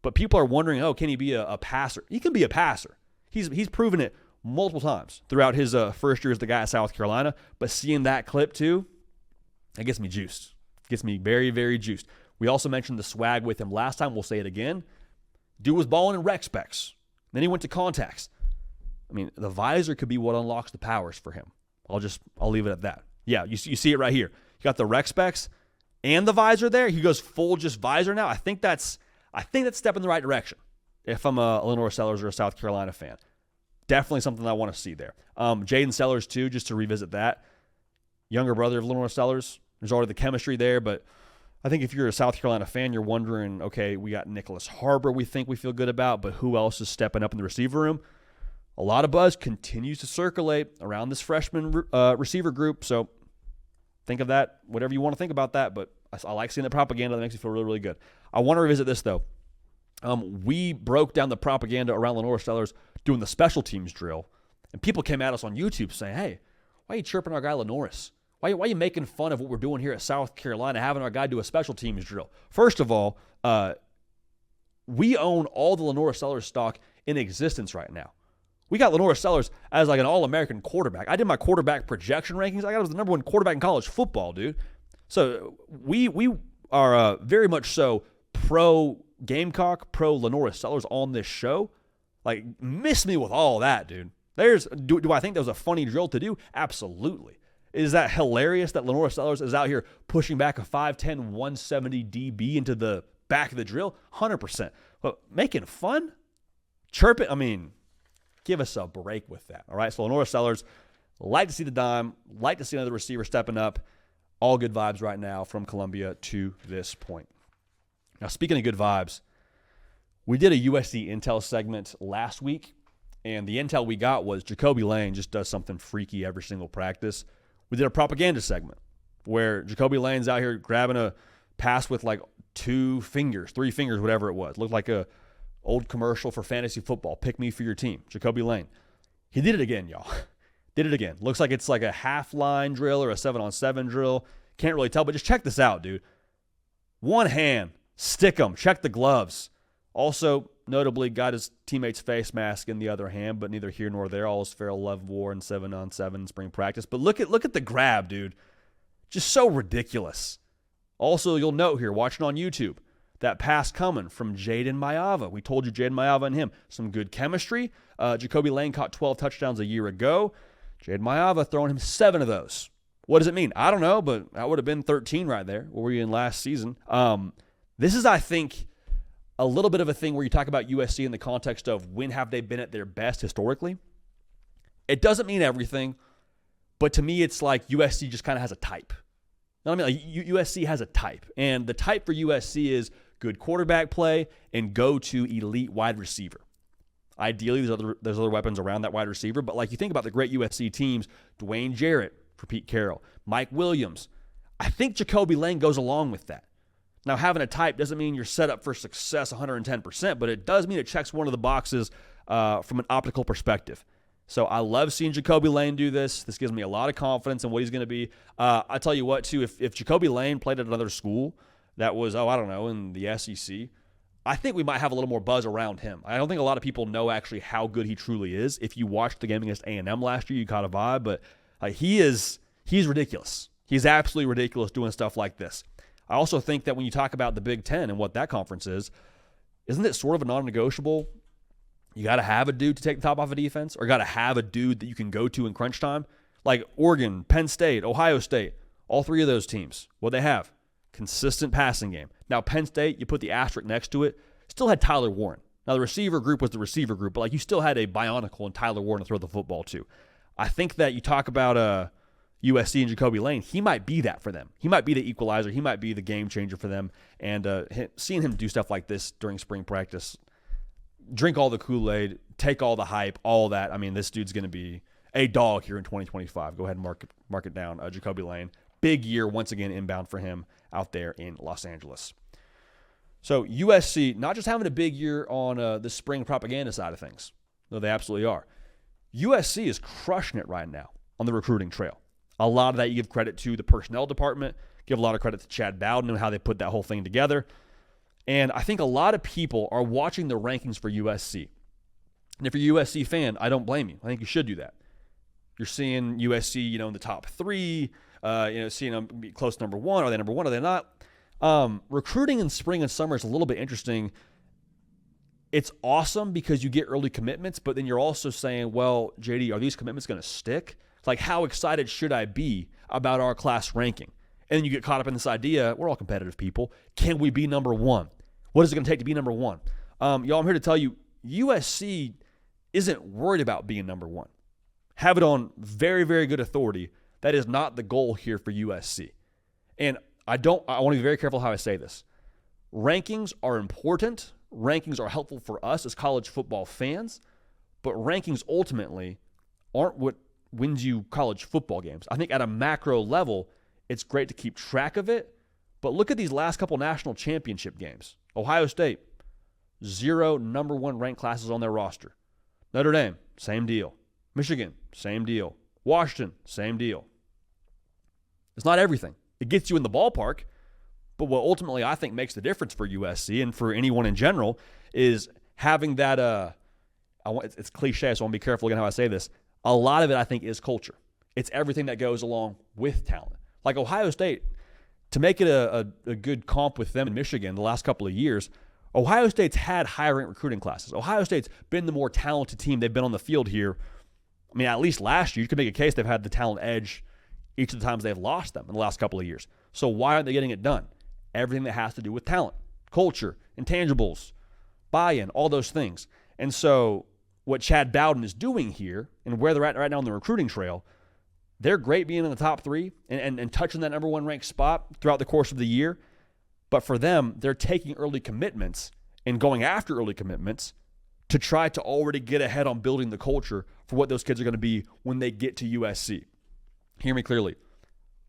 But people are wondering, can he be a passer? He can be a passer. He's proven it multiple times throughout his first year as the guy at South Carolina. But seeing that clip too, that gets me juiced. Gets me very, very juiced. We also mentioned the swag with him last time. We'll say it again. Dude was balling in rec specs. Then he went to contacts. I mean, the visor could be what unlocks the powers for him. I'll leave it at that. Yeah, you see it right here. You got the rec specs and the visor there. He goes full just visor now. I think that's a step in the right direction if I'm a LaNorris Sellers or a South Carolina fan. Definitely something I want to see there. Jaden Sellers, too, just to revisit that. Younger brother of LaNorris Sellers. There's already the chemistry there, but I think if you're a South Carolina fan, you're wondering, okay, we got Nicholas Harbor we think we feel good about, but who else is stepping up in the receiver room? A lot of buzz continues to circulate around this freshman receiver group, so think of that, whatever you want to think about that, but I like seeing the propaganda. That makes me feel really, really good. I want to revisit this, though. we broke down the propaganda around LaNorris Sellers doing the special teams drill, and people came at us on YouTube saying, hey, why are you chirping our guy LaNorris? Why are you making fun of what we're doing here at South Carolina, having our guy do a special teams drill? First of all, we own all the LaNorris Sellers stock in existence right now. We got LaNorris Sellers as like an All-American quarterback. I did my quarterback projection rankings. I got him as the number one quarterback in college football, dude. So we are very much so pro Gamecock, pro LaNorris Sellers on this show. Like, miss me with all that, dude. Do I think that was a funny drill to do? Absolutely. Is that hilarious that LaNorris Sellers is out here pushing back a 5'10", 170 DB into the back of the drill? 100%. But making fun? Chirping? I mean, give us a break with that. All right, so LaNorris Sellers, like to see the dime, like to see another receiver stepping up. All good vibes right now from Columbia to this point. Now, speaking of good vibes, we did a USC Intel segment last week, and the intel we got was Jacoby Lane just does something freaky every single practice. We did a propaganda segment where Jacoby Lane's out here grabbing a pass with like 2 fingers, 3 fingers, whatever it was. Looked like a old commercial for fantasy football. Pick me for your team. Jacoby Lane. He did it again, y'all. Did it again. Looks like it's like a half-line drill or a 7-on-7 drill. Can't really tell, but just check this out, dude. One hand. Stick 'em. Check the gloves. Also, notably, got his teammate's face mask in the other hand, but neither here nor there. All is fair love war and 7-on-7 spring practice. But look at the grab, dude. Just so ridiculous. Also, you'll note here, watching on YouTube, that pass coming from Jaden Maiava. We told you Jaden Maiava and him. Some good chemistry. Jacoby Lane caught 12 touchdowns a year ago. Jaden Maiava throwing him 7 of those. What does it mean? I don't know, but that would have been 13 right there. What were you in last season? This is, I think, a little bit of a thing where you talk about USC in the context of when have they been at their best historically. It doesn't mean everything, but to me, it's like USC just kind of has a type. You know what I mean? Like USC has a type, and the type for USC is good quarterback play and go to elite wide receiver. Ideally, there's other weapons around that wide receiver, but like you think about the great USC teams, Dwayne Jarrett for Pete Carroll, Mike Williams. I think Jacoby Lane goes along with that. Now, having a type doesn't mean you're set up for success 110%, but it does mean it checks one of the boxes from an optical perspective. So I love seeing Jacoby Lane do this. This gives me a lot of confidence in what he's going to be. I tell you what, too, if Jacoby Lane played at another school that was, in the SEC, I think we might have a little more buzz around him. I don't think a lot of people know actually how good he truly is. If you watched the game against A&M last year, you caught a vibe, but he's ridiculous. He's absolutely ridiculous doing stuff like this. I also think that when you talk about the Big Ten and what that conference is, isn't it sort of a non-negotiable? You got to have a dude to take the top off a defense, or got to have a dude that you can go to in crunch time? Like Oregon, Penn State, Ohio State, all 3 of those teams, what they have? Consistent passing game. Now, Penn State, you put the asterisk next to it, still had Tyler Warren. Now, the receiver group was the receiver group, but like you still had a bionicle in Tyler Warren to throw the football to. I think that you talk about USC and Jacoby Lane, he might be that for them. He might be the equalizer. He might be the game changer for them. And seeing him do stuff like this during spring practice, drink all the Kool-Aid, take all the hype, all that. I mean, this dude's going to be a dog here in 2025. Go ahead and mark it down. Jacoby Lane, big year once again inbound for him out there in Los Angeles. So USC, not just having a big year on the spring propaganda side of things, though they absolutely are. USC is crushing it right now on the recruiting trail. A lot of that you give credit to the personnel department, give a lot of credit to Chad Bowden and how they put that whole thing together. And I think a lot of people are watching the rankings for USC. And if you're a USC fan, I don't blame you. I think you should do that. You're seeing USC, in the top 3, seeing them be close to number 1. Are they number 1? Are they not? Recruiting in spring and summer is a little bit interesting. It's awesome because you get early commitments, but then you're also saying, well, JD, are these commitments going to stick? Like, how excited should I be about our class ranking? And then you get caught up in this idea, we're all competitive people. Can we be number 1? What is it going to take to be number 1? Y'all, I'm here to tell you, USC isn't worried about being number 1. Have it on very, very good authority. That is not the goal here for USC. And I want to be very careful how I say this. Rankings are important. Rankings are helpful for us as college football fans, but rankings ultimately aren't what wins you college football games. I think at a macro level, it's great to keep track of it, but look at these last couple national championship games. Ohio State, 0 number 1 ranked classes on their roster. Notre Dame, same deal. Michigan, same deal. Washington, same deal. It's not everything. It gets you in the ballpark, but what ultimately I think makes the difference for USC and for anyone in general is having that, it's cliche, so I want to be careful again how I say this. A lot of it, I think, is culture. It's everything that goes along with talent. Like Ohio State, to make it a good comp with them in Michigan the last couple of years, Ohio State's had higher-ranked recruiting classes. Ohio State's been the more talented team they've been on the field here. I mean, at least last year, you could make a case they've had the talent edge each of the times they've lost them in the last couple of years. So why aren't they getting it done? Everything that has to do with talent, culture, intangibles, buy-in, all those things. And so what Chad Bowden is doing here and where they're at right now on the recruiting trail, they're great being in the top 3 and touching that number 1 ranked spot throughout the course of the year. But for them, they're taking early commitments and going after early commitments to try to already get ahead on building the culture for what those kids are going to be when they get to USC. Hear me clearly.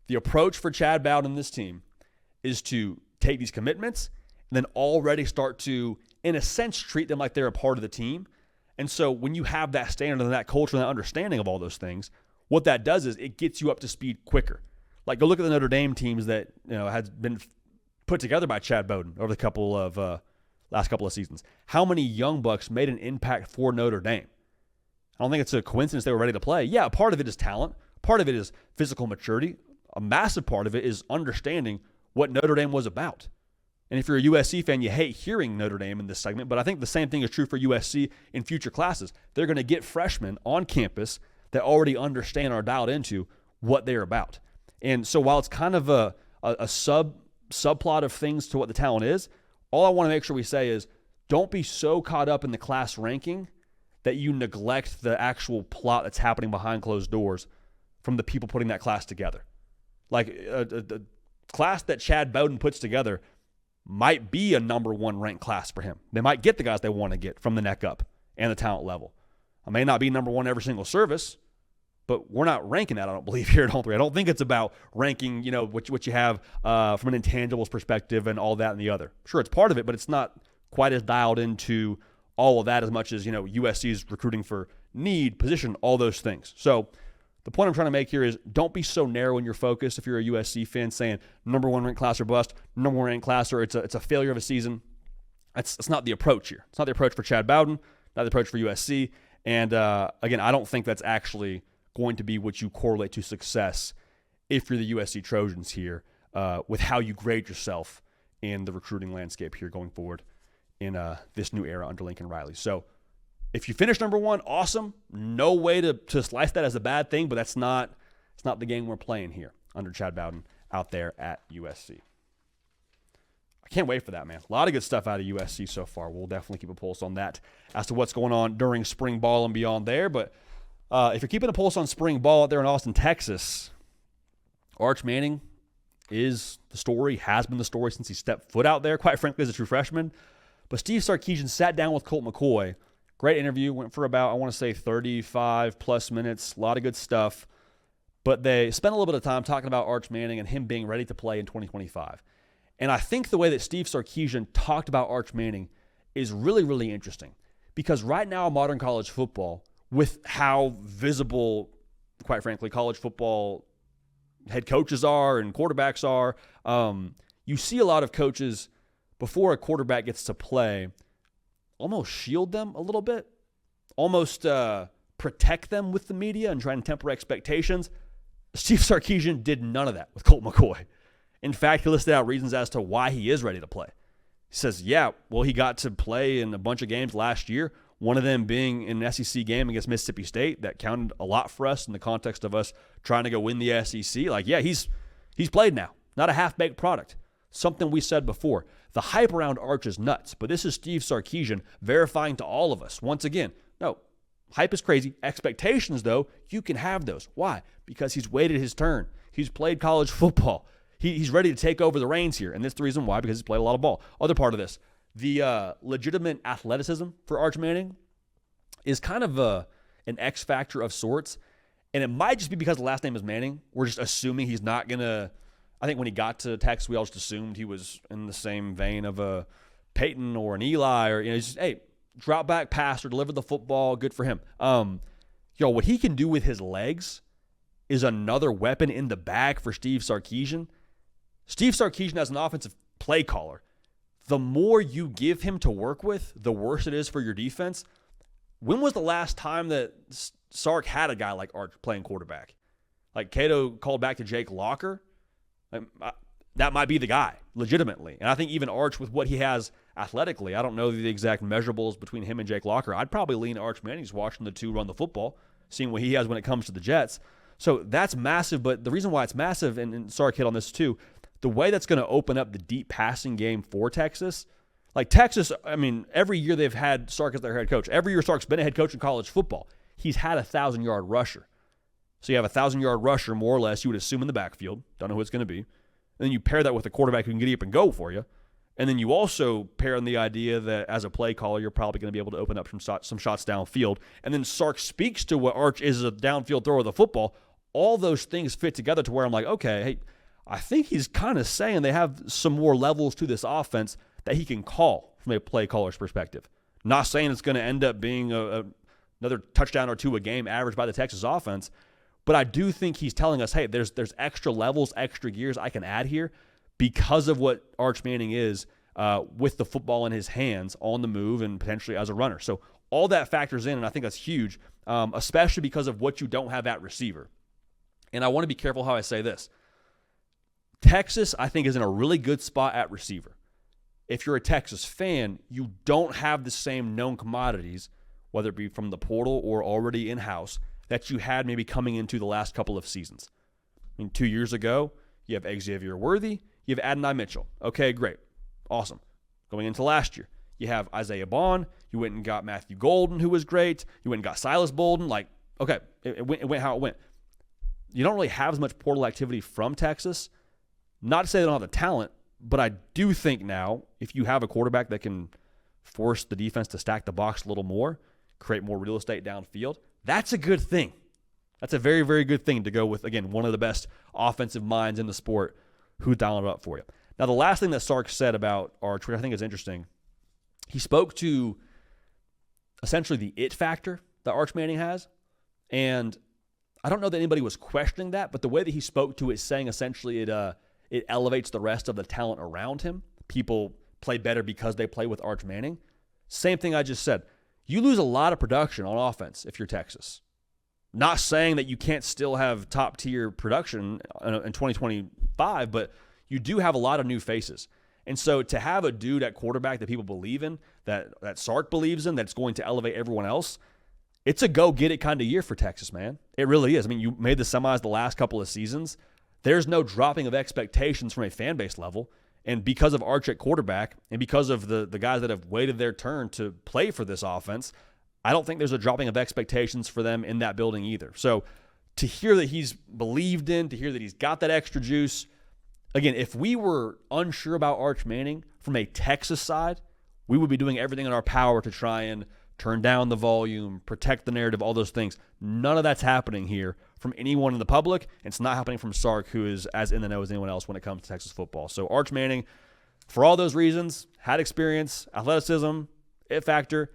The approach for Chad Bowden and this team is to take these commitments and then already start to, in a sense, treat them like they're a part of the team. And so when you have that standard and that culture and that understanding of all those things, what that does is it gets you up to speed quicker. Like, go look at the Notre Dame teams that had been put together by Chad Bowden over the last couple of seasons. How many young bucks made an impact for Notre Dame? I don't think it's a coincidence they were ready to play. Yeah, part of it is talent. Part of it is physical maturity. A massive part of it is understanding what Notre Dame was about. And if you're a USC fan, you hate hearing Notre Dame in this segment, but I think the same thing is true for USC in future classes. They're going to get freshmen on campus that already understand or are dialed into what they're about. And so while it's kind of a subplot of things to what the talent is, all I want to make sure we say is don't be so caught up in the class ranking that you neglect the actual plot that's happening behind closed doors from the people putting that class together. Like a class that Chad Bowden puts together might be a number 1 ranked class for him. They might get the guys they want to get from the neck up and the talent level. I may not be number 1 every single service, but we're not ranking that, I don't believe, here at Home 3. I don't think it's about ranking, what you have from an intangibles perspective and all that and the other. Sure, it's part of it, but it's not quite as dialed into all of that as much as, USC's recruiting for need, position, all those things. So the point I'm trying to make here is don't be so narrow in your focus if you're a USC fan saying number 1 ranked class or bust, number 1 ranked class or it's a failure of a season. That's not the approach here. It's not the approach for Chad Bowden, not the approach for USC. And again, I don't think that's actually going to be what you correlate to success if you're the USC Trojans here with how you grade yourself in the recruiting landscape here going forward in this new era under Lincoln Riley. So if you finish number 1, awesome. No way to slice that as a bad thing, but it's not the game we're playing here under Chad Bowden out there at USC. I can't wait for that, man. A lot of good stuff out of USC so far. We'll definitely keep a pulse on that as to what's going on during spring ball and beyond there. But if you're keeping a pulse on spring ball out there in Austin, Texas, Arch Manning is the story, has been the story since he stepped foot out there, quite frankly, as a true freshman. But Steve Sarkisian sat down with Colt McCoy. Great interview. Went for about, 35-plus minutes. A lot of good stuff. But they spent a little bit of time talking about Arch Manning and him being ready to play in 2025. And I think the way that Steve Sarkisian talked about Arch Manning is really, really interesting. Because right now in modern college football, with how visible, quite frankly, college football head coaches are and quarterbacks are, you see a lot of coaches, before a quarterback gets to play, almost shield them a little bit, almost protect them with the media and try and temper expectations. Steve Sarkisian did none of that with Colt McCoy. In fact, he listed out reasons as to why he is ready to play. He says, he got to play in a bunch of games last year, one of them being an SEC game against Mississippi State. That counted a lot for us in the context of us trying to go win the SEC. He's played now, not a half-baked product. Something we said before. The hype around Arch is nuts, but this is Steve Sarkisian verifying to all of us, once again, no, hype is crazy. Expectations, though, you can have those. Why? Because he's waited his turn. He's played college football. He's ready to take over the reins here, and that's the reason why, because he's played a lot of ball. Other part of this, the legitimate athleticism for Arch Manning is kind of an X factor of sorts, and it might just be because the last name is Manning. We're just assuming he's not going to – I think when he got to Texas, we all just assumed he was in the same vein of a Peyton or an Eli, or just, hey, drop back pass or deliver the football, good for him. What he can do with his legs is another weapon in the bag for Steve Sarkisian. Steve Sarkisian as an offensive play caller, the more you give him to work with, the worse it is for your defense. When was the last time that Sark had a guy like Arch playing quarterback? Like Cato called back to Jake Locker. That might be the guy, legitimately. And I think even Arch, with what he has athletically, I don't know the exact measurables between him and Jake Locker. I'd probably lean Arch Manning. He's watching the two run the football, seeing what he has when it comes to the Jets. So that's massive. But the reason why it's massive, and Sark hit on this too, the way that's going to open up the deep passing game for Texas. Like Texas, every year they've had Sark as their head coach. Every year Sark's been a head coach in college football. He's had a 1,000-yard rusher. So you have a 1,000-yard rusher, more or less, you would assume in the backfield. Don't know who it's going to be. And then you pair that with a quarterback who can get up and go for you. And then you also pair in the idea that as a play caller, you're probably going to be able to open up some shots downfield. And then Sark speaks to what Arch is, a downfield thrower of the football. All those things fit together to where I'm like, okay, hey, I think he's kind of saying they have some more levels to this offense that he can call from a play caller's perspective. Not saying it's going to end up being another touchdown or two a game averaged by the Texas offense, but I do think he's telling us, hey, there's extra levels, extra gears I can add here because of what Arch Manning is with the football in his hands on the move and potentially as a runner. So all that factors in, and I think that's huge, especially because of what you don't have at receiver. And I want to be careful how I say this. Texas, I think, is in a really good spot at receiver. If you're a Texas fan, you don't have the same known commodities, whether it be from the portal or already in-house, that you had maybe coming into the last couple of seasons. 2 years ago, you have Xavier Worthy, you have Adonai Mitchell. Okay, great. Awesome. Going into last year, you have Isaiah Bond, you went and got Matthew Golden, who was great, you went and got Silas Bolden. Okay, it went how it went. You don't really have as much portal activity from Texas. Not to say they don't have the talent, but I do think now, if you have a quarterback that can force the defense to stack the box a little more, create more real estate downfield, that's a good thing. That's a very, very good thing to go with, again, one of the best offensive minds in the sport who's dialing it up for you. Now, the last thing that Sark said about Arch, which I think is interesting, he spoke to essentially the it factor that Arch Manning has. And I don't know that anybody was questioning that, but the way that he spoke to it, saying essentially it elevates the rest of the talent around him. People play better because they play with Arch Manning. Same thing I just said. You lose a lot of production on offense if you're Texas. Not saying that you can't still have top-tier production in 2025, but you do have a lot of new faces. And so to have a dude at quarterback that people believe in, that Sark believes in, that's going to elevate everyone else, it's a go-get-it kind of year for Texas, man. It really is. You made the semis the last couple of seasons. There's no dropping of expectations from a fan base level. And because of Arch at quarterback and because of the guys that have waited their turn to play for this offense, I don't think there's a dropping of expectations for them in that building either. So to hear that he's believed in, to hear that he's got that extra juice, again, if we were unsure about Arch Manning from a Texas side, we would be doing everything in our power to try and turn down the volume, protect the narrative, all those things. None of that's happening here from anyone in the public. It's not happening from Sark, who is as in the know as anyone else when it comes to Texas football. So Arch Manning, for all those reasons, had experience, athleticism, it factor.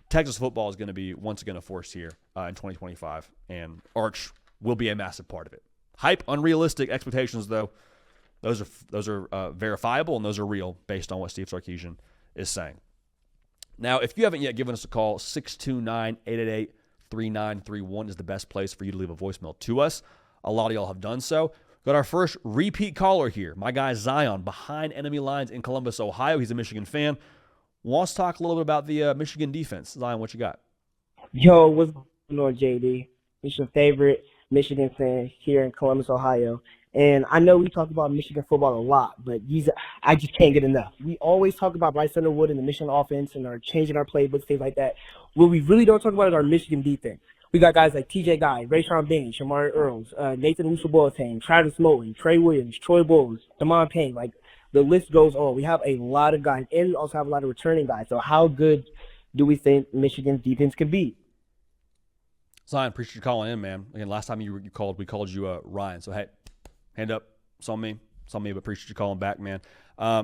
Texas football is going to be once again a force here in 2025, and Arch will be a massive part of it. Hype, unrealistic expectations, though, those are verifiable, and those are real based on what Steve Sarkisian is saying. Now, if you haven't yet given us a call, 629-888-3931 is the best place for you to leave a voicemail to us. A lot of y'all have done so. Got our first repeat caller here. My guy Zion, behind enemy lines in Columbus, Ohio. He's a Michigan fan. Wants to talk a little bit about the Michigan defense. Zion, what you got? Yo, what's going on, JD? It's your favorite Michigan fan here in Columbus, Ohio. And I know we talk about Michigan football a lot, but I just can't get enough. We always talk about Bryce Underwood and the Michigan offense and our changing our playbooks, things like that. What we really don't talk about is our Michigan defense. We got guys like TJ Guy, Rayshawn Bain, Shamari Earls, Nathan Usaboateng, Travis Moten, Trey Williams, Troy Bowles, Damon Payne. Like, the list goes on. We have a lot of guys, and we also have a lot of returning guys. So how good do we think Michigan's defense can be? Zion, appreciate you calling in, man. Again, last time you called, we called you Ryan. So, hey, hand up. It's on me. Saw me, but appreciate you calling back, man.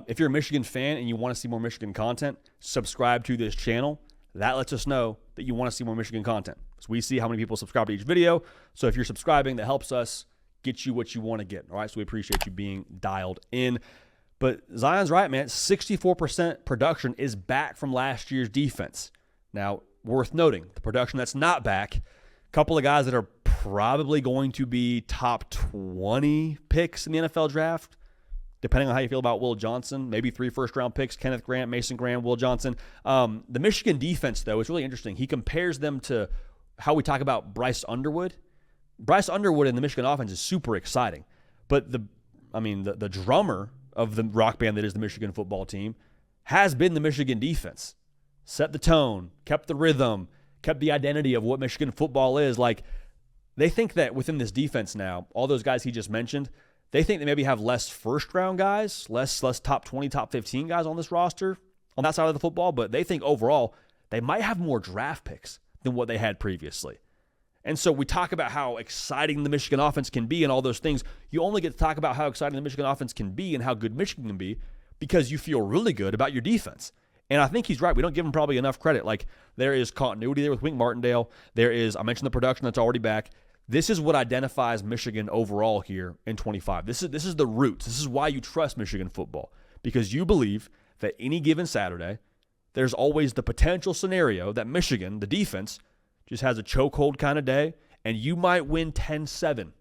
If you're a Michigan fan and you want to see more Michigan content, subscribe to this channel. That lets us know that you want to see more Michigan content. So we see how many people subscribe to each video. So if you're subscribing, that helps us get you what you want to get. All right, so we appreciate you being dialed in. But Zion's right, man. 64% production is back from last year's defense. Now, worth noting, the production that's not back, a couple of guys that are probably going to be top 20 picks in the NFL draft, depending on how you feel about Will Johnson, maybe 3 first-round picks, Kenneth Grant, Mason Graham, Will Johnson. The Michigan defense, though, is really interesting. He compares them to how we talk about Bryce Underwood. Bryce Underwood in the Michigan offense is super exciting. But the drummer of the rock band that is the Michigan football team has been the Michigan defense. Set the tone, kept the rhythm, kept the identity of what Michigan football is. Like, they think that within this defense now, all those guys he just mentioned, they think they maybe have less first-round guys, less top 20, top 15 guys on this roster on that side of the football, but they think overall they might have more draft picks than what they had previously. And so we talk about how exciting the Michigan offense can be and all those things. You only get to talk about how exciting the Michigan offense can be and how good Michigan can be because you feel really good about your defense. And I think he's right. We don't give him probably enough credit. Like, there is continuity there with Wink Martindale. There is, I mentioned the production that's already back. This is what identifies Michigan overall here in 25. This is the roots. This is why you trust Michigan football, because you believe that any given Saturday, there's always the potential scenario that Michigan, the defense, just has a chokehold kind of day, and you might win 10-7.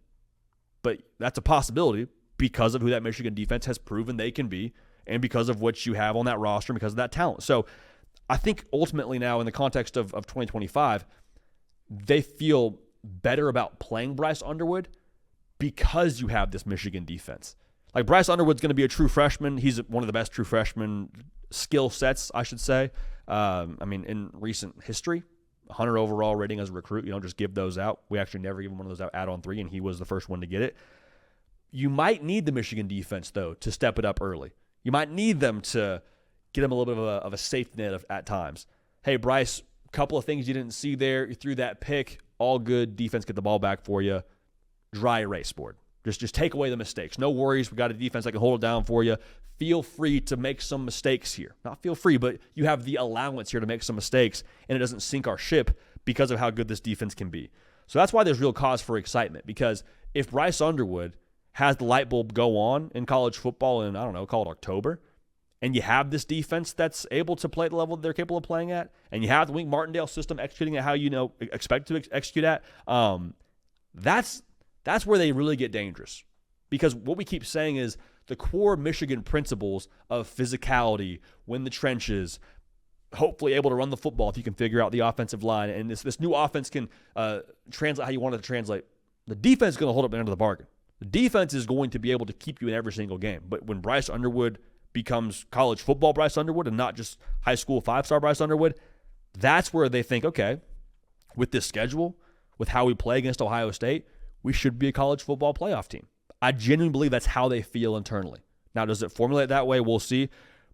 But that's a possibility because of who that Michigan defense has proven they can be and because of what you have on that roster and because of that talent. So I think ultimately now in the context of 2025, they feel better about playing Bryce Underwood because you have this Michigan defense. Like, Bryce Underwood's going to be a true freshman. He's one of the best true freshman skill sets, I should say. In recent history. 100 overall rating as a recruit. You don't just give those out. We actually never give him one of those out add-on 3, and he was the first one to get it. You might need the Michigan defense, though, to step it up early. You might need them to get him a little bit of a safety net at times. Hey, Bryce, a couple of things you didn't see there. You threw that pick. All good. Defense, get the ball back for you. Dry erase board. Just take away the mistakes. No worries. We got a defense that can hold it down for you. Feel free to make some mistakes here. Not feel free, but you have the allowance here to make some mistakes, and it doesn't sink our ship because of how good this defense can be. So that's why there's real cause for excitement, because if Bryce Underwood has the light bulb go on in college football in, call it October, and you have this defense that's able to play at the level that they're capable of playing at, and you have the Wink Martindale system executing at how expect to execute at, that's where they really get dangerous. Because what we keep saying is the core Michigan principles of physicality, win the trenches, hopefully able to run the football if you can figure out the offensive line, and this new offense can translate how you want it to translate. The defense is going to hold up the end of the bargain. The defense is going to be able to keep you in every single game. But when Bryce Underwood becomes college football Bryce Underwood and not just high school 5-star Bryce Underwood, that's where they think, okay, with this schedule, with how we play against Ohio State, we should be a college football playoff team. I genuinely believe that's how they feel internally. Now, does it formulate that way? We'll see.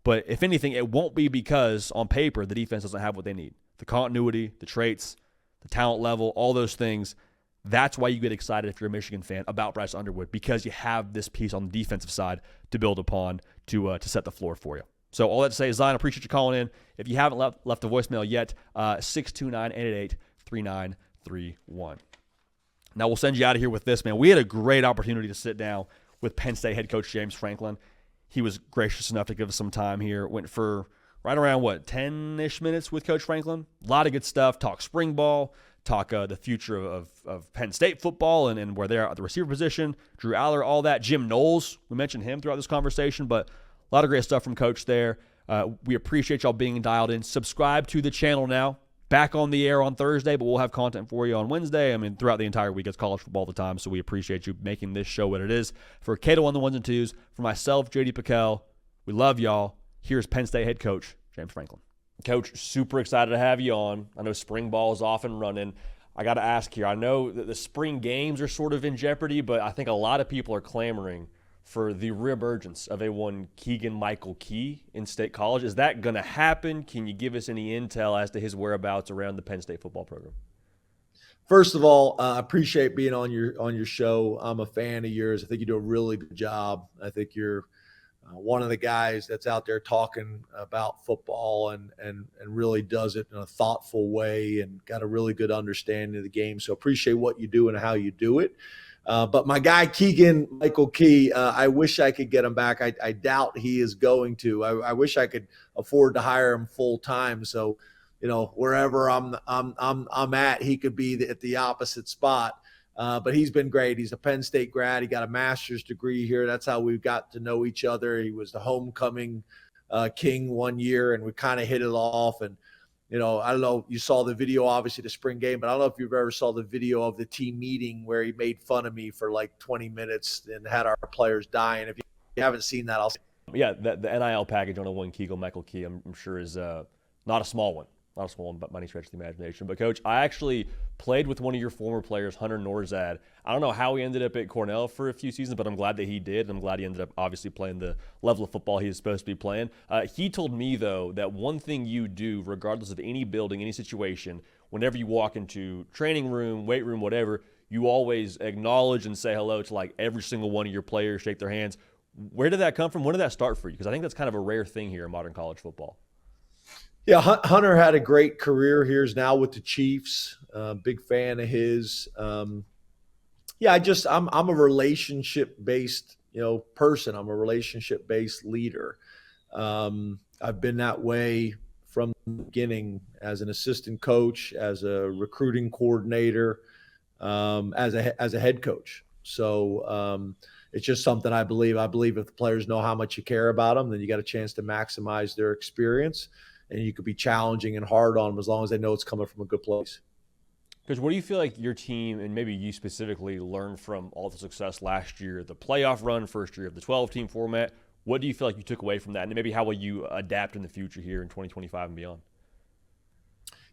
But if anything, it won't be because on paper the defense doesn't have what they need. The continuity, the traits, the talent level, all those things. That's why you get excited if you're a Michigan fan about Bryce Underwood, because you have this piece on the defensive side to build upon to set the floor for you. So all that to say is, Zion, I appreciate you calling in. If you haven't left a voicemail yet, 629-888-3931. Now we'll send you out of here with this, man. We had a great opportunity to sit down with Penn State head coach James Franklin. He was gracious enough to give us some time here. Went for right around, 10-ish minutes with Coach Franklin. A lot of good stuff. Talk spring ball. Talk the future of Penn State football and where they're at the receiver position. Drew Aller, all that. Jim Knowles, we mentioned him throughout this conversation, but a lot of great stuff from Coach there. We appreciate y'all being dialed in. Subscribe to the channel now. Back on the air on Thursday, but we'll have content for you on Wednesday. Throughout the entire week, it's college football all the time, so we appreciate you making this show what it is. For Cato on the ones and twos, for myself, J.D. Piquel, we love y'all. Here's Penn State head coach James Franklin. Coach, super excited to have you on. I know spring ball is off and running. I got to ask here, I know that the spring games are sort of in jeopardy, but I think a lot of people are clamoring for the reemergence of a one Keegan-Michael Key in State College. Is that going to happen? Can you give us any intel as to his whereabouts around the Penn State football program? First of all, I appreciate being on your show. I'm a fan of yours. I think you do a really good job. I think you're one of the guys that's out there talking about football and really does it in a thoughtful way and got a really good understanding of the game. So appreciate what you do and how you do it. But my guy Keegan Michael Key, I wish I could get him back. I doubt he is going to. I wish I could afford to hire him full time. So, wherever I'm at, he could be at the opposite spot. But he's been great. He's a Penn State grad. He got a master's degree here. That's how we got to know each other. He was the homecoming king one year, and we kind of hit it off. And I don't know, you saw the video, obviously, the spring game, but I don't know if you've ever saw the video of the team meeting where he made fun of me for like 20 minutes and had our players dying. If you haven't seen that, I'll say. Yeah, the NIL package on a one Kegel Michael Key, I'm sure is not a small one. Not a small one, but money stretch the imagination. But, Coach, I actually played with one of your former players, Hunter Norzad. I don't know how he ended up at Cornell for a few seasons, but I'm glad that he did. I'm glad he ended up obviously playing the level of football he is supposed to be playing. He told me, though, that one thing you do, regardless of any building, any situation, whenever you walk into training room, weight room, whatever, you always acknowledge and say hello to like every single one of your players, shake their hands. Where did that come from? When did that start for you? Because I think that's kind of a rare thing here in modern college football. Yeah, Hunter had a great career. He's now with the Chiefs. Big fan of his. I'm a relationship-based, person. I'm a relationship-based leader. I've been that way from the beginning as an assistant coach, as a recruiting coordinator, as a head coach. So it's just something I believe. I believe if the players know how much you care about them, then you got a chance to maximize their experience. And you could be challenging and hard on them as long as they know it's coming from a good place. Because what do you feel like your team, and maybe you specifically, learned from all the success last year, the playoff run, first year of the 12-team format? What do you feel like you took away from that? And maybe how will you adapt in the future here in 2025 and beyond?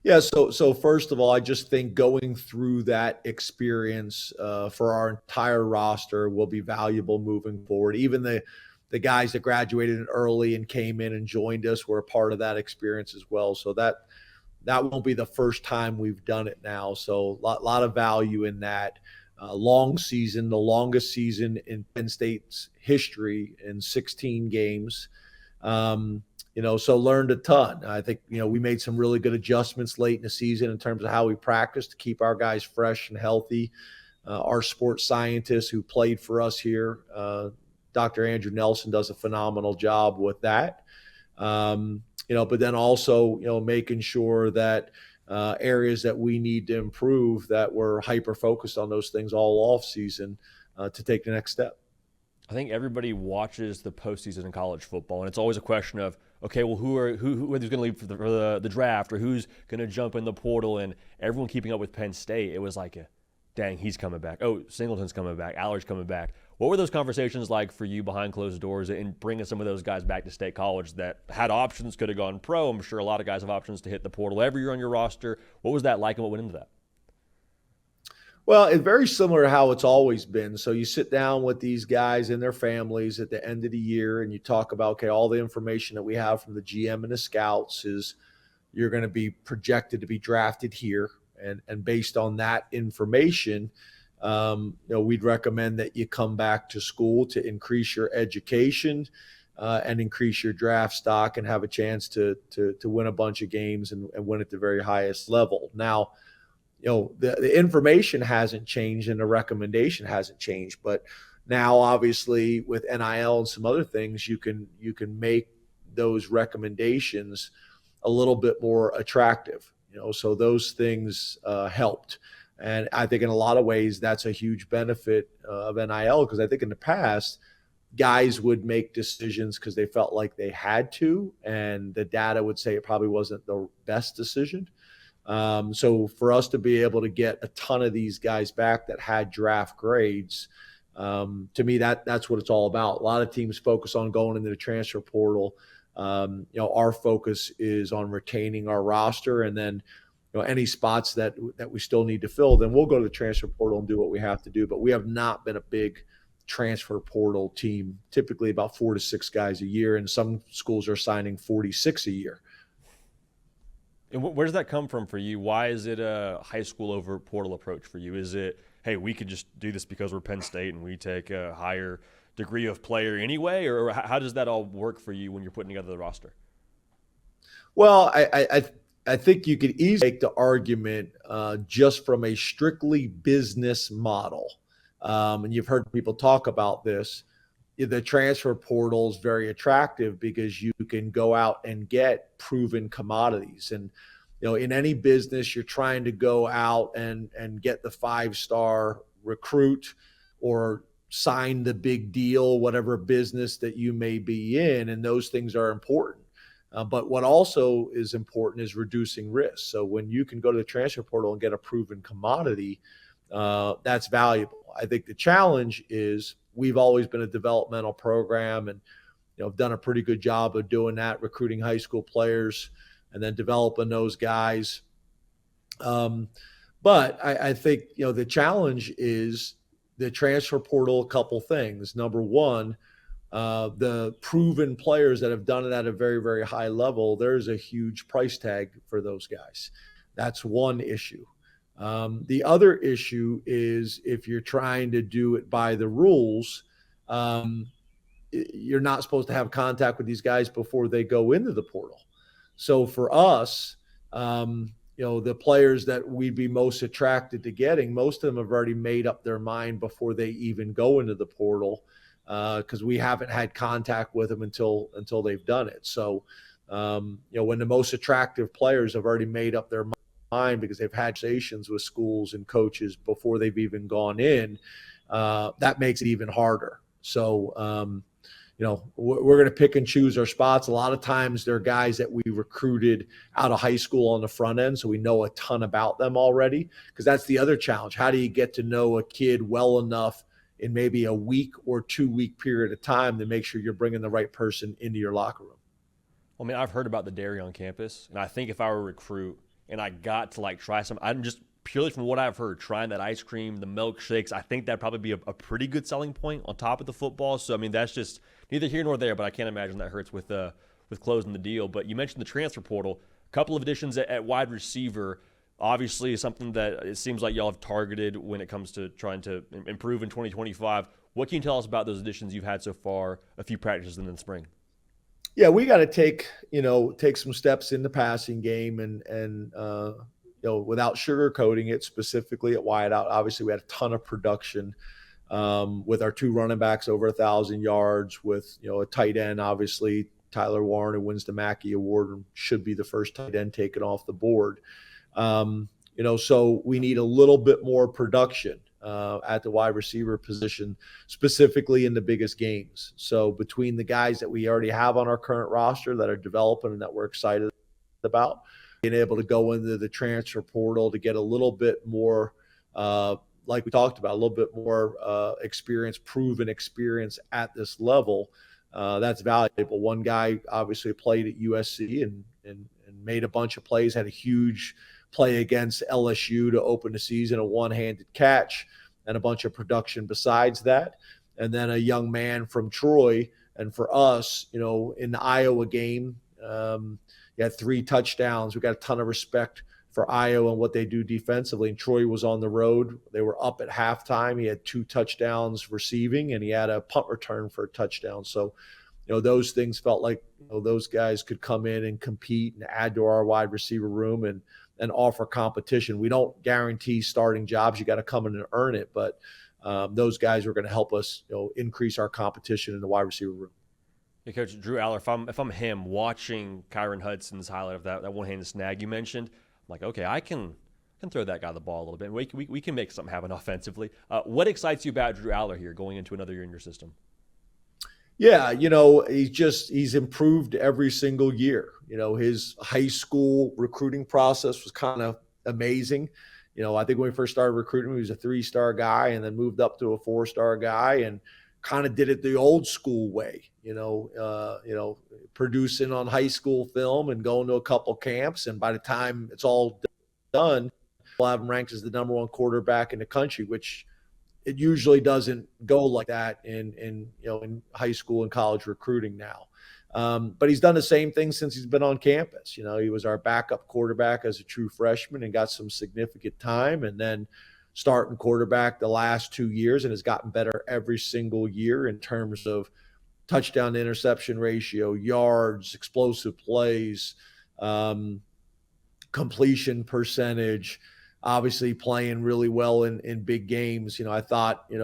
Yeah, so first of all, I just think going through that experience for our entire roster will be valuable moving forward. Even the guys that graduated early and came in and joined us were a part of that experience as well. So that won't be the first time we've done it now. So a lot of value in that. Long season, the longest season in Penn State's history in 16 games. So learned a ton. I think, we made some really good adjustments late in the season in terms of how we practice to keep our guys fresh and healthy. Our sports scientists who played for us here, Dr. Andrew Nelson does a phenomenal job with that. But then also, making sure that areas that we need to improve, that we're hyper-focused on those things all off season to take the next step. I think everybody watches the postseason in college football, and it's always a question of, okay, well, who's going to leave for the draft, or who's going to jump in the portal, and everyone keeping up with Penn State, it was like, dang, he's coming back. Oh, Singleton's coming back. Aller's coming back. What were those conversations like for you behind closed doors and bringing some of those guys back to State College that had options, could have gone pro? I'm sure a lot of guys have options to hit the portal every year on your roster. What was that like and what went into that? Well, it's very similar to how it's always been. So you sit down with these guys and their families at the end of the year and you talk about, okay, all the information that we have from the GM and the scouts is you're going to be projected to be drafted here. And based on that information, we'd recommend that you come back to school to increase your education and increase your draft stock and have a chance to win a bunch of games and win at the very highest level. Now, the information hasn't changed and the recommendation hasn't changed, but now obviously with NIL and some other things, you can make those recommendations a little bit more attractive. So those things helped. And I think in a lot of ways, that's a huge benefit of NIL, because I think in the past, guys would make decisions because they felt like they had to, and the data would say it probably wasn't the best decision. So for us to be able to get a ton of these guys back that had draft grades, to me, that's what it's all about. A lot of teams focus on going into the transfer portal. Our focus is on retaining our roster, and then any spots that we still need to fill, then we'll go to the transfer portal and do what we have to do. But we have not been a big transfer portal team, typically about 4 to 6 guys a year, and some schools are signing 46 a year. And where does that come from for you? Why is it a high school over portal approach for you? Is it, hey, we could just do this because we're Penn State and we take a higher degree of player anyway? Or how does that all work for you when you're putting together the roster? Well, I think you could easily make the argument just from a strictly business model. And you've heard people talk about this. The transfer portal is very attractive because you can go out and get proven commodities. And, in any business, you're trying to go out and get the 5-star recruit or sign the big deal, whatever business that you may be in. And those things are important. But what also is important is reducing risk. So when you can go to the transfer portal and get a proven commodity, that's valuable. I think the challenge is we've always been a developmental program and have done a pretty good job of doing that, recruiting high school players and then developing those guys. But I think the challenge is the transfer portal. A couple things. Number one, the proven players that have done it at a very, very high level, there's a huge price tag for those guys. That's one issue. The other issue is if you're trying to do it by the rules, you're not supposed to have contact with these guys before they go into the portal. So for us, the players that we'd be most attracted to getting, most of them have already made up their mind before they even go into the portal. Because we haven't had contact with them until they've done it. So, when the most attractive players have already made up their mind because they've had conversations with schools and coaches before they've even gone in, that makes it even harder. So, we're going to pick and choose our spots. A lot of times they're guys that we recruited out of high school on the front end, so we know a ton about them already, because that's the other challenge. How do you get to know a kid well enough in maybe a week or 2-week period of time to make sure you're bringing the right person into your locker room? Well, I mean, I've heard about the dairy on campus, and I think if I were a recruit and I got to try some, I'm just purely from what I've heard, trying that ice cream, the milkshakes, I think that'd probably be a pretty good selling point on top of the football. So, I mean, that's just neither here nor there, but I can't imagine that hurts with closing the deal. But you mentioned the transfer portal, a couple of additions at wide receiver. Obviously, something that it seems like y'all have targeted when it comes to trying to improve in 2025. What can you tell us about those additions you've had so far, a few practices in the spring? Yeah, we got to take some steps in the passing game and without sugarcoating it, specifically at wideout. Obviously, we had a ton of production with our 2 running backs over 1,000 yards, with a tight end, obviously Tyler Warren, who wins the Mackey Award and should be the first tight end taken off the board. So we need a little bit more production at the wide receiver position, specifically in the biggest games. So between the guys that we already have on our current roster that are developing and that we're excited about, being able to go into the transfer portal to get a little bit more, like we talked about, a little bit more proven experience at this level, that's valuable. One guy obviously played at USC and made a bunch of plays, had a huge play against LSU to open the season, a one-handed catch, and a bunch of production besides that. And then a young man from Troy. And for us, in the Iowa game, he had 3 touchdowns. We got a ton of respect for Iowa and what they do defensively. And Troy was on the road. They were up at halftime. He had 2 touchdowns receiving, and he had a punt return for a touchdown. So, those things felt like those guys could come in and compete and add to our wide receiver room and offer competition. We don't guarantee starting jobs. You got to come in and earn it. But those guys are going to help us, increase our competition in the wide receiver room. Yeah, Coach Drew Aller, if I'm him watching Kyron Hudson's highlight of that one-handed snag you mentioned, I'm like, okay, I can throw that guy the ball a little bit. We can make something happen offensively. What excites you about Drew Aller here going into another year in your system? Yeah, he's improved every single year. His high school recruiting process was kind of amazing. I think when we first started recruiting, he was a 3-star guy and then moved up to a 4-star guy and kind of did it the old school way, producing on high school film and going to a couple camps. And by the time it's all done, we'll have him ranked as the number 1 quarterback in the country, which it usually doesn't go like that in high school and college recruiting now. But he's done the same thing since he's been on campus. You know, he was our backup quarterback as a true freshman and got some significant time, and then starting quarterback the last 2 years, and has gotten better every single year in terms of touchdown to interception ratio, yards, explosive plays, completion percentage, obviously playing really well in big games. You know, I thought, you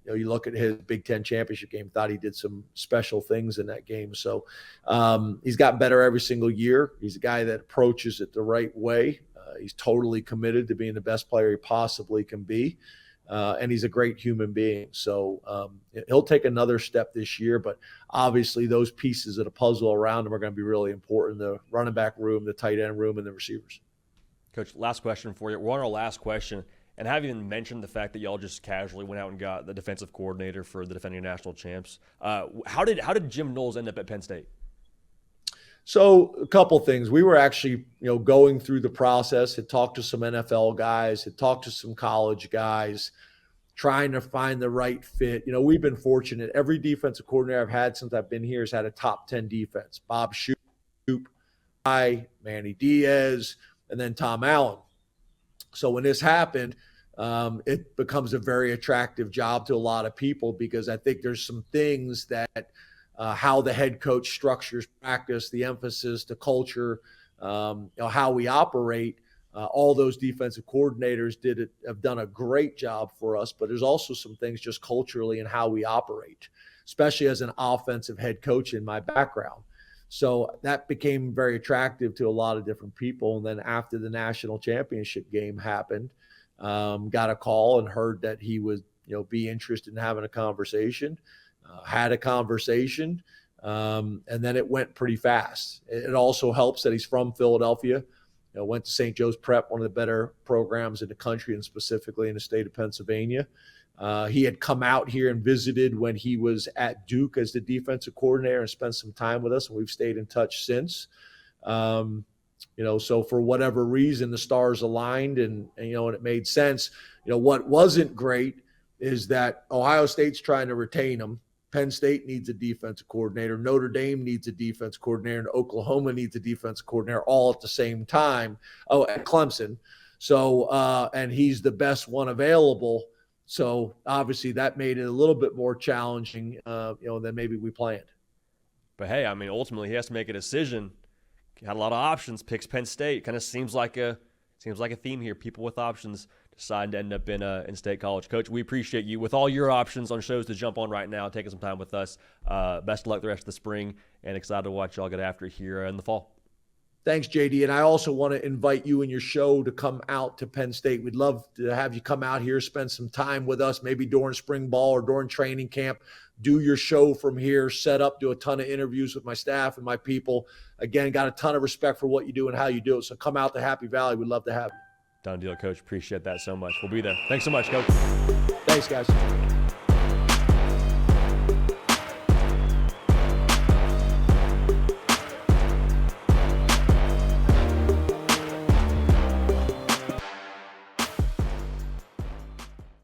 look at his Big Ten championship game, thought he did some special things in that game. So he's gotten better every single year. He's a guy that approaches it the right way. He's totally committed to being the best player he possibly can be. And he's a great human being. So he'll take another step this year, but obviously those pieces of the puzzle around him are going to be really important: the running back room, the tight end room, and the receivers. Coach, last question for you. We're on our last question, and haven't even mentioned the fact that y'all just casually went out and got the defensive coordinator for the defending national champs. How did Jim Knowles end up at Penn State? So a couple things. We were actually, going through the process, had talked to some NFL guys, had talked to some college guys, trying to find the right fit. We've been fortunate. Every defensive coordinator I've had since I've been here has had a top 10 defense. Bob Shoop, Manny Diaz, and then Tom Allen. So when this happened, it becomes a very attractive job to a lot of people, because I think there's some things that how the head coach structures practice, the emphasis, the culture, how we operate. All those defensive coordinators have done a great job for us, but there's also some things just culturally in how we operate, especially as an offensive head coach in my background. So that became very attractive to a lot of different people. And then after the national championship game happened, got a call and heard that he would, be interested in having a conversation. Had a conversation, and then it went pretty fast. It also helps that he's from Philadelphia. Went to St. Joe's Prep, one of the better programs in the country, and specifically in the state of Pennsylvania. He had come out here and visited when he was at Duke as the defensive coordinator and spent some time with us, and we've stayed in touch since. So for whatever reason, the stars aligned, and it made sense. What wasn't great is that Ohio State's trying to retain him. Penn State needs a defensive coordinator. Notre Dame needs a defense coordinator, and Oklahoma needs a defense coordinator, all at the same time. Oh, and Clemson. So, and he's the best one available. So obviously that made it a little bit more challenging, than maybe we planned. But hey, ultimately he has to make a decision. He had a lot of options. Picks Penn State. Kind of seems like a theme here. People with options decide to end up in State College. Coach, we appreciate you with all your options on shows to jump on right now, taking some time with us. Best of luck the rest of the spring, and excited to watch y'all get after it here in the fall. Thanks, JD. And I also want to invite you and your show to come out to Penn State. We'd love to have you come out here, spend some time with us, maybe during spring ball or during training camp. Do your show from here, set up, do a ton of interviews with my staff and my people. Again, got a ton of respect for what you do and how you do it. So come out to Happy Valley. We'd love to have you. Done deal, Coach. Appreciate that so much. We'll be there. Thanks so much, Coach. Thanks, guys.